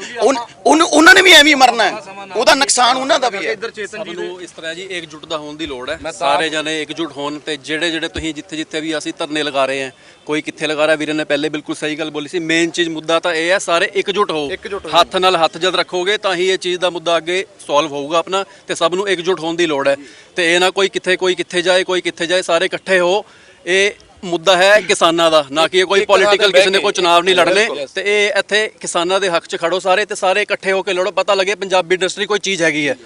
ਉਹਨਾਂ ਨੇ ਵੀ ਐਵੇਂ ਮਰਨਾ ਹੈ, ਉਹਦਾ ਨੁਕਸਾਨ ਉਹਨਾਂ ਦਾ ਵੀ ਹੈ। ਸਭ ਨੂੰ ਇਸ ਤਰ੍ਹਾਂ ਜੀ ਇਕਜੁੱਟ ਦਾ ਹੋਣ ਦੀ ਲੋੜ ਹੈ। ਸਾਰੇ ਜਣੇ ਇਕਜੁੱਟ ਹੋਣ ਤੇ ਜਿਹੜੇ ਤੁਸੀਂ ਜਿੱਥੇ ਵੀ ਅਸੀਂ ਧਰਨੇ ਲਗਾ ਰਹੇ ਹਾਂ ਕੋਈ ਕਿੱਥੇ ਲਗਾ ਰਿਹਾ। ਵੀਰੇ ਨੇ ਪਹਿਲੇ ਬਿਲਕੁਲ ਸਹੀ ਗੱਲ ਬੋਲੀ ਸੀ। ਮੇਨ ਚੀਜ਼ ਮੁੱਦਾ ਤਾਂ ਇਹ ਹੈ, ਸਾਰੇ ਇਕਜੁੱਟ ਹੋ, ਹੱਥ ਨਾਲ ਹੱਥ ਜਦ ਰੱਖੋਗੇ ਤਾਂ ਹੀ ਇਹ ਚੀਜ਼ ਦਾ ਮੁੱਦਾ ਅੱਗੇ ਸੋਲਵ ਹੋਊਗਾ ਆਪਣਾ, ਤੇ ਸਭ ਨੂੰ ਇਕਜੁੱਟ ਹੋਣ ਦੀ ਲੋੜ ਹੈ। ਤੇ ਇਹ ਨਾ ਕੋਈ ਕਿੱਥੇ ਜਾਏ, ਸਾਰੇ ਇਕੱਠੇ ਹੋ। ਇਹ ਮੁੱਦਾ ਹੈ ਕਿਸਾਨਾਂ ਦਾ, ਨਾ ਕਿ ਇਹ ਕੋਈ ਪੋਲੀਟੀਕਲ ਕਿਸੇ ਨੇ ਕੋਈ ਚੁਣਾਵ ਨਹੀਂ ਲੜਨੇ। ਤੇ ਇਹ ਇੱਥੇ ਕਿਸਾਨਾਂ ਦੇ ਹੱਕ 'ਚ ਖੜੋ ਸਾਰੇ, ਤੇ ਸਾਰੇ ਇਕੱਠੇ ਹੋ ਕੇ ਲੜੋ, ਪਤਾ ਲੱਗੇ ਪੰਜਾਬੀ ਇੰਡਸਟਰੀ ਕੋਈ ਚੀਜ਼ ਹੈਗੀ ਹੈ।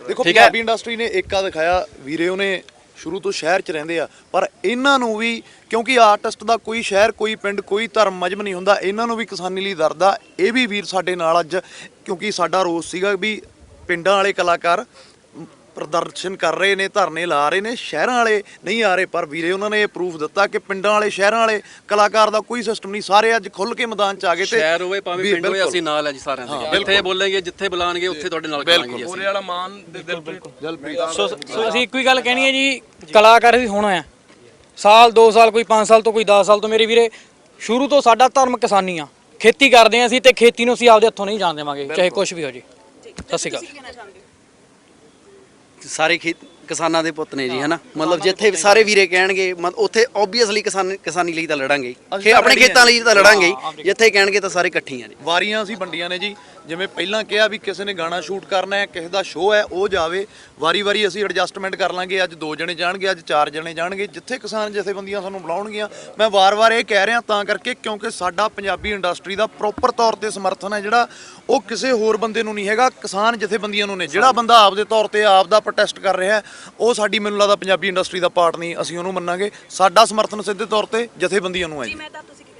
ਦੇਖੋ ਪੰਜਾਬੀ ਇੰਡਸਟਰੀ ਨੇ ਏਕਾ ਦਿਖਾਇਆ ਵੀਰੇ, ਉਹਨੇ ਸ਼ੁਰੂ ਤੋਂ ਸ਼ਹਿਰ 'ਚ ਰਹਿੰਦੇ ਆ, ਪਰ ਇਹਨਾਂ ਨੂੰ ਵੀ, ਕਿਉਂਕਿ ਆਰਟਿਸਟ ਦਾ ਕੋਈ ਸ਼ਹਿਰ, ਕੋਈ ਪਿੰਡ, ਕੋਈ ਧਰਮ ਮਜ਼ਹਬ ਨਹੀਂ ਹੁੰਦਾ, ਇਹਨਾਂ ਨੂੰ ਵੀ ਕਿਸਾਨੀ ਲਈ ਦਰਦ ਆ। ਇਹ ਵੀ ਵੀਰ ਸਾਡੇ ਨਾਲ ਅੱਜ, ਕਿਉਂਕਿ ਸਾਡਾ ਰੋਸ ਸੀਗਾ ਵੀ ਪਿੰਡਾਂ ਵਾਲੇ ਕਲਾਕਾਰ ਪ੍ਰਦਰਸ਼ਨ ਕਰ ਰਹੇ ਨੇ, ਧਰਨੇ ਲਾ ਰਹੇ ਨੇ, ਸ਼ਹਿਰਾਂ ਵਾਲੇ ਨਹੀਂ ਆ ਰਹੇ, ਪਰ ਵੀਰੇ ਉਹਨਾਂ ਨੇ ਇਹ ਪ੍ਰੂਫ ਦਿੱਤਾ ਕਿ ਪਿੰਡਾਂ ਵਾਲੇ ਸ਼ਹਿਰਾਂ ਵਾਲੇ ਕਲਾਕਾਰ ਦਾ ਕੋਈ ਸਿਸਟਮ ਨਹੀਂ, ਸਾਰੇ ਅੱਜ ਖੁੱਲ ਕੇ ਮੈਦਾਨ 'ਚ ਆ ਗਏ। ਤੇ ਸ਼ਹਿਰ ਹੋਵੇ ਭਾਵੇਂ ਪਿੰਡ ਹੋਵੇ, ਅਸੀਂ ਨਾਲ ਹੈ ਜੀ ਸਾਰਿਆਂ ਦੇ। ਜਿੱਥੇ ਬੋਲਾਂਗੇ, ਜਿੱਥੇ ਬੁਲਾਣਗੇ, ਉੱਥੇ ਤੁਹਾਡੇ ਨਾਲ ਕਰਾਂਗੇ ਜੀ। ਉਹਦੇ ਵਾਲਾ ਮਾਨ ਦੇ ਦਿਲਪ੍ਰੀਤ ਸੋ ਅਸੀਂ ਇੱਕੋ ਹੀ ਗੱਲ ਕਹਿਣੀ ਹੈ ਜੀ, ਕਲਾਕਾਰ ਅਸੀਂ ਹੋਣਾ ਆ, ਸਾਲ 2 ਸਾਲ, ਕੋਈ 5 ਸਾਲ ਤੋਂ, ਕੋਈ 10 ਸਾਲ ਤੋਂ। ਮੇਰੇ ਵੀਰੇ ਸ਼ੁਰੂ ਤੋਂ ਸਾਡਾ ਧਰਮ ਕਿਸਾਨੀ ਆ, ਖੇਤੀ ਕਰਦੇ ਆ ਅਸੀਂ, ਤੇ ਖੇਤੀ ਨੂੰ ਅਸੀਂ ਆਪਦੇ ਹੱਥੋਂ ਨਹੀਂ ਜਾਣ ਦੇਵਾਂਗੇ, ਚਾਹੇ ਕੁਝ ਵੀ ਹੋ ਜੇ। ਸਤਿ ਸ਼੍ਰੀ ਅਕਾਲ। ਸਾਰੇ ਕਿਸਾਨਾਂ ਦੇ ਪੁੱਤ ਨੇ ਜੀ, ਹਨਾ, ਮਤਲਬ ਜਿੱਥੇ ਸਾਰੇ ਵੀਰੇ ਕਹਿਣਗੇ ਉੱਥੇ ਓਬਵੀਅਸਲੀ ਕਿਸਾਨੀ ਲਈ ਤਾਂ ਲੜਾਂਗੇ, ਆਪਣੇ ਖੇਤਾਂ ਲਈ ਤਾਂ ਲੜਾਂਗੇ, ਜਿੱਥੇ ਕਹਿਣਗੇ ਤਾਂ ਸਾਰੇ ਇਕੱਠੇ ਆ ਜੀ। ਵਾਰੀਆਂ ਅਸੀਂ ਵੰਡੀਆਂ ਨੇ ਜੀ, ਜਿਵੇਂ ਪਹਿਲਾਂ ਕਿਹਾ ਵੀ ਕਿਸੇ ਨੇ ਗਾਣਾ ਸ਼ੂਟ ਕਰਨਾ ਹੈ, ਕਿਸੇ ਦਾ ਸ਼ੋਅ ਹੈ, ਉਹ ਜਾਵੇ, ਵਾਰੀ ਅਸੀਂ ਐਡਜਸਟਮੈਂਟ ਕਰ ਲਾਂਗੇ। ਅੱਜ 2 ਜਣੇ ਜਾਣਗੇ, ਅੱਜ 4 ਜਣੇ ਜਾਣਗੇ, ਜਿੱਥੇ ਕਿਸਾਨ ਜਥੇਬੰਦੀਆਂ ਸਾਨੂੰ ਬੁਲਾਉਣਗੀਆਂ। ਮੈਂ ਵਾਰ-ਵਾਰ ਇਹ ਕਹਿ ਰਿਹਾ ਤਾਂ ਕਰਕੇ, ਕਿਉਂਕਿ ਸਾਡਾ ਪੰਜਾਬੀ ਇੰਡਸਟਰੀ ਦਾ ਪ੍ਰੋਪਰ ਤੌਰ ਤੇ ਸਮਰਥਨ ਹੈ ਜਿਹੜਾ, ਉਹ ਕਿਸੇ ਹੋਰ ਬੰਦੇ ਨੂੰ ਨਹੀਂ ਹੈਗਾ, ਕਿਸਾਨ ਜਥੇਬੰਦੀਆਂ ਨੂੰ ਨੇ। ਜਿਹੜਾ ਬੰਦਾ ਆਪਦੇ ਤੌਰ ਤੇ ਆਪ ਦਾ ਪ੍ਰੋਟੈਸਟ ਕਰ ਰਿਹਾ, ਉਹ ਸਾਡੀ, ਮੈਨੂੰ ਲੱਗਦਾ, ਪੰਜਾਬੀ ਇੰਡਸਟਰੀ ਦਾ ਪਾਰਟ ਨਹੀਂ, ਅਸੀਂ ਉਹਨੂੰ ਮੰਨਾਂਗੇ। ਸਾਡਾ ਸਮਰਥਨ ਸਿੱਧੇ ਤੌਰ ਤੇ ਜਥੇਬੰਦੀਆਂ ਨੂੰ ਹੈ ਜੀ।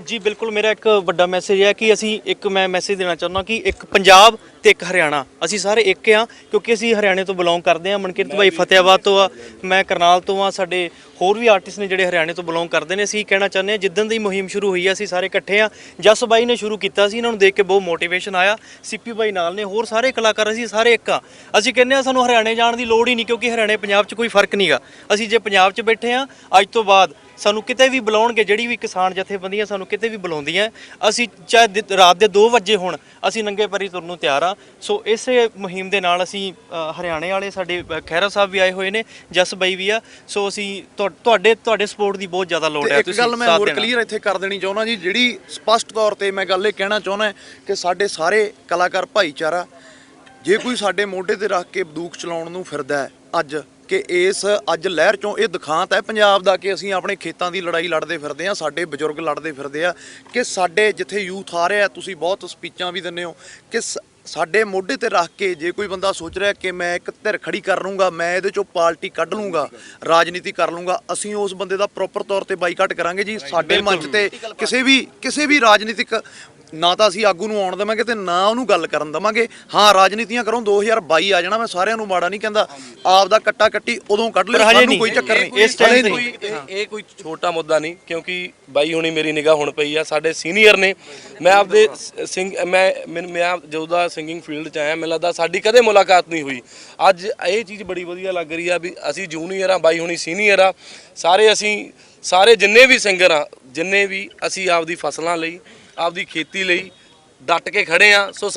ਜੀ ਬਿਲਕੁਲ, ਮੇਰਾ ਇੱਕ ਵੱਡਾ ਮੈਸੇਜ ਹੈ ਕਿ ਮੈਂ ਮੈਸੇਜ ਦੇਣਾ ਚਾਹੁੰਦਾ ਕਿ ਇੱਕ ਪੰਜਾਬ ਤੇ ਇੱਕ ਹਰਿਆਣਾ, ਅਸੀਂ ਸਾਰੇ ਇੱਕ ਆ, ਕਿਉਂਕਿ ਅਸੀਂ ਹਰਿਆਣੇ ਤੋਂ ਬਿਲੋਂਗ ਕਰਦੇ ਹਾਂ। ਮਨਕੀਰਤ ਭਾਈ ਫਤਿਆਬਾਦ ਤੋਂ ਆ, ਮੈਂ ਕਰਨਾਲ ਤੋਂ ਆ, ਸਾਡੇ ਹੋਰ ਵੀ ਆਰਟਿਸਟ ਨੇ ਜਿਹੜੇ ਹਰਿਆਣੇ ਤੋਂ ਬਿਲੋਂਗ ਕਰਦੇ ਨੇ। ਅਸੀਂ ਕਹਿਣਾ ਚਾਹੁੰਦੇ ਹਾਂ, ਜਿੱਦਣ ਦੀ ਮੁਹਿੰਮ ਸ਼ੁਰੂ ਹੋਈ ਹੈ, ਅਸੀਂ ਸਾਰੇ ਇਕੱਠੇ ਆ। ਜਸ ਬਾਈ ਨੇ ਸ਼ੁਰੂ ਕੀਤਾ ਸੀ, ਇਹਨਾਂ ਨੂੰ ਦੇਖ ਕੇ ਬਹੁਤ ਮੋਟੀਵੇਸ਼ਨ ਆਇਆ। ਸਿੱਪੀ ਬਾਈ ਨਾਲ ਨੇ, ਹੋਰ ਸਾਰੇ ਕਲਾਕਾਰ, ਅਸੀਂ ਸਾਰੇ ਇੱਕ ਆ। ਅਸੀਂ ਕਹਿੰਦੇ ਆ ਸਾਨੂੰ ਹਰਿਆਣੇ ਜਾਣ ਦੀ ਲੋੜ ਹੀ ਨਹੀਂ, ਕਿਉਂਕਿ ਹਰਿਆਣੇ ਪੰਜਾਬ 'ਚ ਕੋਈ ਫਰਕ ਨਹੀਂਗਾ। ਅਸੀਂ ਜੇ ਪੰਜਾਬ 'ਚ ਬੈਠੇ ਆ, ਅੱਜ ਤੋਂ ਬਾਅਦ ਸਾਨੂੰ ਕਿਤੇ ਵੀ ਬੁਲਾਉਣਗੇ, ਜਿਹੜੀ ਵੀ ਕਿਸਾਨ ਜਥੇਬੰਦੀਆਂ ਸਾਨੂੰ ਕਿਤੇ ਵੀ ਬੁਲਾਉਂਦੀਆਂ, ਅਸੀਂ ਚਾਹੇ ਰਾਤ ਦੇ 2 ਵਜੇ ਹੋਣ, ਅਸੀਂ ਨੰਗੇ ਪੈਰੀ ਤੁਰਨ ਨੂੰ ਤਿਆਰ ਆ। ਸੋ ਇਸੇ ਮੁਹਿੰਮ ਦੇ ਨਾਲ ਅਸੀਂ ਹਰਿਆਣੇ ਵਾਲੇ ਸਾਡੇ ਖਹਿਰਾ ਸਾਹਿਬ ਵੀ ਆਏ ਹੋਏ ਨੇ, ਜਸ ਬਾਈ ਵੀ ਆ। ਸੋ ਅਸੀਂ ਤੁਹਾਡੇ ਸਪੋਰਟ ਦੀ ਬਹੁਤ ਜ਼ਿਆਦਾ ਲੋੜ ਹੈ। ਇੱਕ ਗੱਲ ਮੈਂ ਹੋਰ ਕਲੀਅਰ ਇੱਥੇ ਕਰ ਦੇਣੀ ਚਾਹੁੰਦਾ ਜੀ, ਜਿਹੜੀ ਸਪਸ਼ਟ ਤੌਰ ਤੇ ਮੈਂ ਗੱਲ ਇਹ ਕਹਿਣਾ ਚਾਹੁੰਦਾ ਕਿ ਸਾਡੇ ਸਾਰੇ ਕਲਾਕਾਰ ਭਾਈਚਾਰਾ, ਜੇ ਕੋਈ ਸਾਡੇ ਮੋਢੇ ਤੇ ਰੱਖ ਕੇ ਬੰਦੂਕ ਚਲਾਉਣ ਨੂੰ ਫਿਰਦਾ ਹੈ ਅੱਜ, ਕਿ ਅੱਜ ਲਹਿਰ ਚੋਂ ਇਹ ਦਿਖਾਂਤ ਹੈ ਪੰਜਾਬ ਦਾ ਕਿ ਅਸੀਂ ਆਪਣੇ ਖੇਤਾਂ ਦੀ ਲੜਾਈ ਲੜਦੇ ਫਿਰਦੇ ਆ, ਸਾਡੇ ਬਜ਼ੁਰਗ ਲੜਦੇ ਫਿਰਦੇ ਆ, ਕਿ ਸਾਡੇ ਜਿੱਥੇ ਯੂਥ ਆ ਰਿਹਾ, ਤੁਸੀਂ ਬਹੁਤ ਸਪੀਚਾਂ ਵੀ ਦਿੰਦੇ ਹੋ, ਕਿ ਸਾਡੇ ਮੋਢੇ ਤੇ ਰੱਖ ਕੇ ਜੇ ਕੋਈ ਬੰਦਾ ਸੋਚ ਰਿਹਾ ਕਿ ਮੈਂ ਇੱਕ ਧਿਰ ਖੜੀ ਕਰ ਲੂੰਗਾ, ਮੈਂ ਇਹਦੇ ਚੋਂ ਪਾਰਟੀ ਕੱਢ ਲੂੰਗਾ, ਰਾਜਨੀਤੀ ਕਰ ਲੂੰਗਾ, ਅਸੀਂ ਉਸ ਬੰਦੇ ਦਾ ਪ੍ਰੋਪਰ ਤੌਰ ਤੇ ਬਾਈਕਾਟ ਕਰਾਂਗੇ ਜੀ। ਸਾਡੇ ਮੰਚ ਤੇ ਕਿਸੇ ਵੀ ਰਾਜਨੀਤਿਕ, ਨਾ ਤਾਂ ਅਸੀਂ ਆਗੂ ਨੂੰ ਆਉਣ ਦੇਵਾਂਗੇ ਤੇ ਨਾ ਉਹਨੂੰ ਗੱਲ ਕਰਨ ਦੇਵਾਂਗੇ। ਹਾਂ, ਰਾਜਨੀਤੀਆਂ ਕਰੋ, 2022 ਆ ਜਾਣਾ, ਮੈਂ ਸਾਰਿਆਂ ਨੂੰ ਮਾੜਾ ਨਹੀਂ ਕਹਿੰਦਾ, ਆਪ ਦਾ ਕੱਟਾ ਕੱਟੀ ਉਦੋਂ ਕੱਢ ਲਿਓ, ਸਾਨੂੰ ਕੋਈ ਚੱਕਰ ਨਹੀਂ। ਇਸ ਟਾਈਮ ਇਹ ਕੋਈ ਛੋਟਾ ਮੁੱਦਾ ਨਹੀਂ, ਕਿਉਂਕਿ ਬਾਈ ਹੁਣੀ ਮੇਰੀ ਨਿਗਾਹ ਹੁਣ ਪਈ ਆ, ਸਾਡੇ ਸੀਨੀਅਰ ਨੇ। ਮੈਂ ਆਪਦੇ ਮੈਂ ਜਦੋਂ ਦਾ ਸਿੰਗਿੰਗ ਫੀਲਡ 'ਚ ਆਇਆ, ਮੈਨੂੰ ਲੱਗਦਾ ਸਾਡੀ ਕਦੇ ਮੁਲਾਕਾਤ ਨਹੀਂ ਹੋਈ। ਅੱਜ ਇਹ ਚੀਜ਼ ਬੜੀ ਵਧੀਆ ਲੱਗ ਰਹੀ ਆ ਵੀ ਅਸੀਂ ਜੂਨੀਅਰ ਆ, ਬਾਈ ਹੁਣੀ ਸੀਨੀਅਰ ਆ, ਸਾਰੇ ਜਿੰਨੇ ਵੀ ਸਿੰਗਰ ਆ, ਜਿੰਨੇ ਵੀ ਅਸੀਂ ਆਪਦੀ ਫਸਲਾਂ ਲਈ, ਆਪਦੀ ਖੇਤੀ ਲਈ ਡਟ ਕੇ ਖੜੇ ਆ। ਸੋ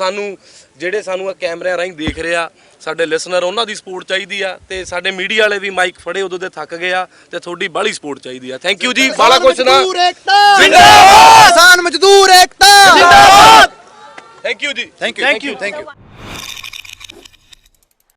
ਜਿਹੜੇ ਸਾਨੂੰ ਕੈਮਰਿਆਂ ਰਾਹੀਂ ਦੇਖ ਰਿਹਾ, ਸਾਡੇ ਲਿਸਨਰ, ਉਹਨਾਂ ਦੀ ਸਪੋਰਟ ਚਾਹੀਦੀ ਆ, ਤੇ ਸਾਡੇ ਮੀਡੀਆ ਵਾਲੇ ਵੀ ਮਾਈਕ ਫੜੇ ਉਦੋਂ ਦੇ ਥੱਕ ਗਏ ਆ, ਤੇ ਤੁਹਾਡੀ ਬਾਹਲੀ ਸਪੋਰਟ ਚਾਹੀਦੀ ਆ। ਥੈਂਕ ਯੂ ਜੀ, ਬਾਲਾ ਕੁਛ ਨਾ, ਜਿੰਦਾਬਾਦ ਕਿਸਾਨ ਮਜ਼ਦੂਰ ਏਕਤਾ, ਜਿੰਦਾਬਾਦ। ਥੈਂਕ ਯੂ ਜੀ, ਥੈਂਕ ਯੂ।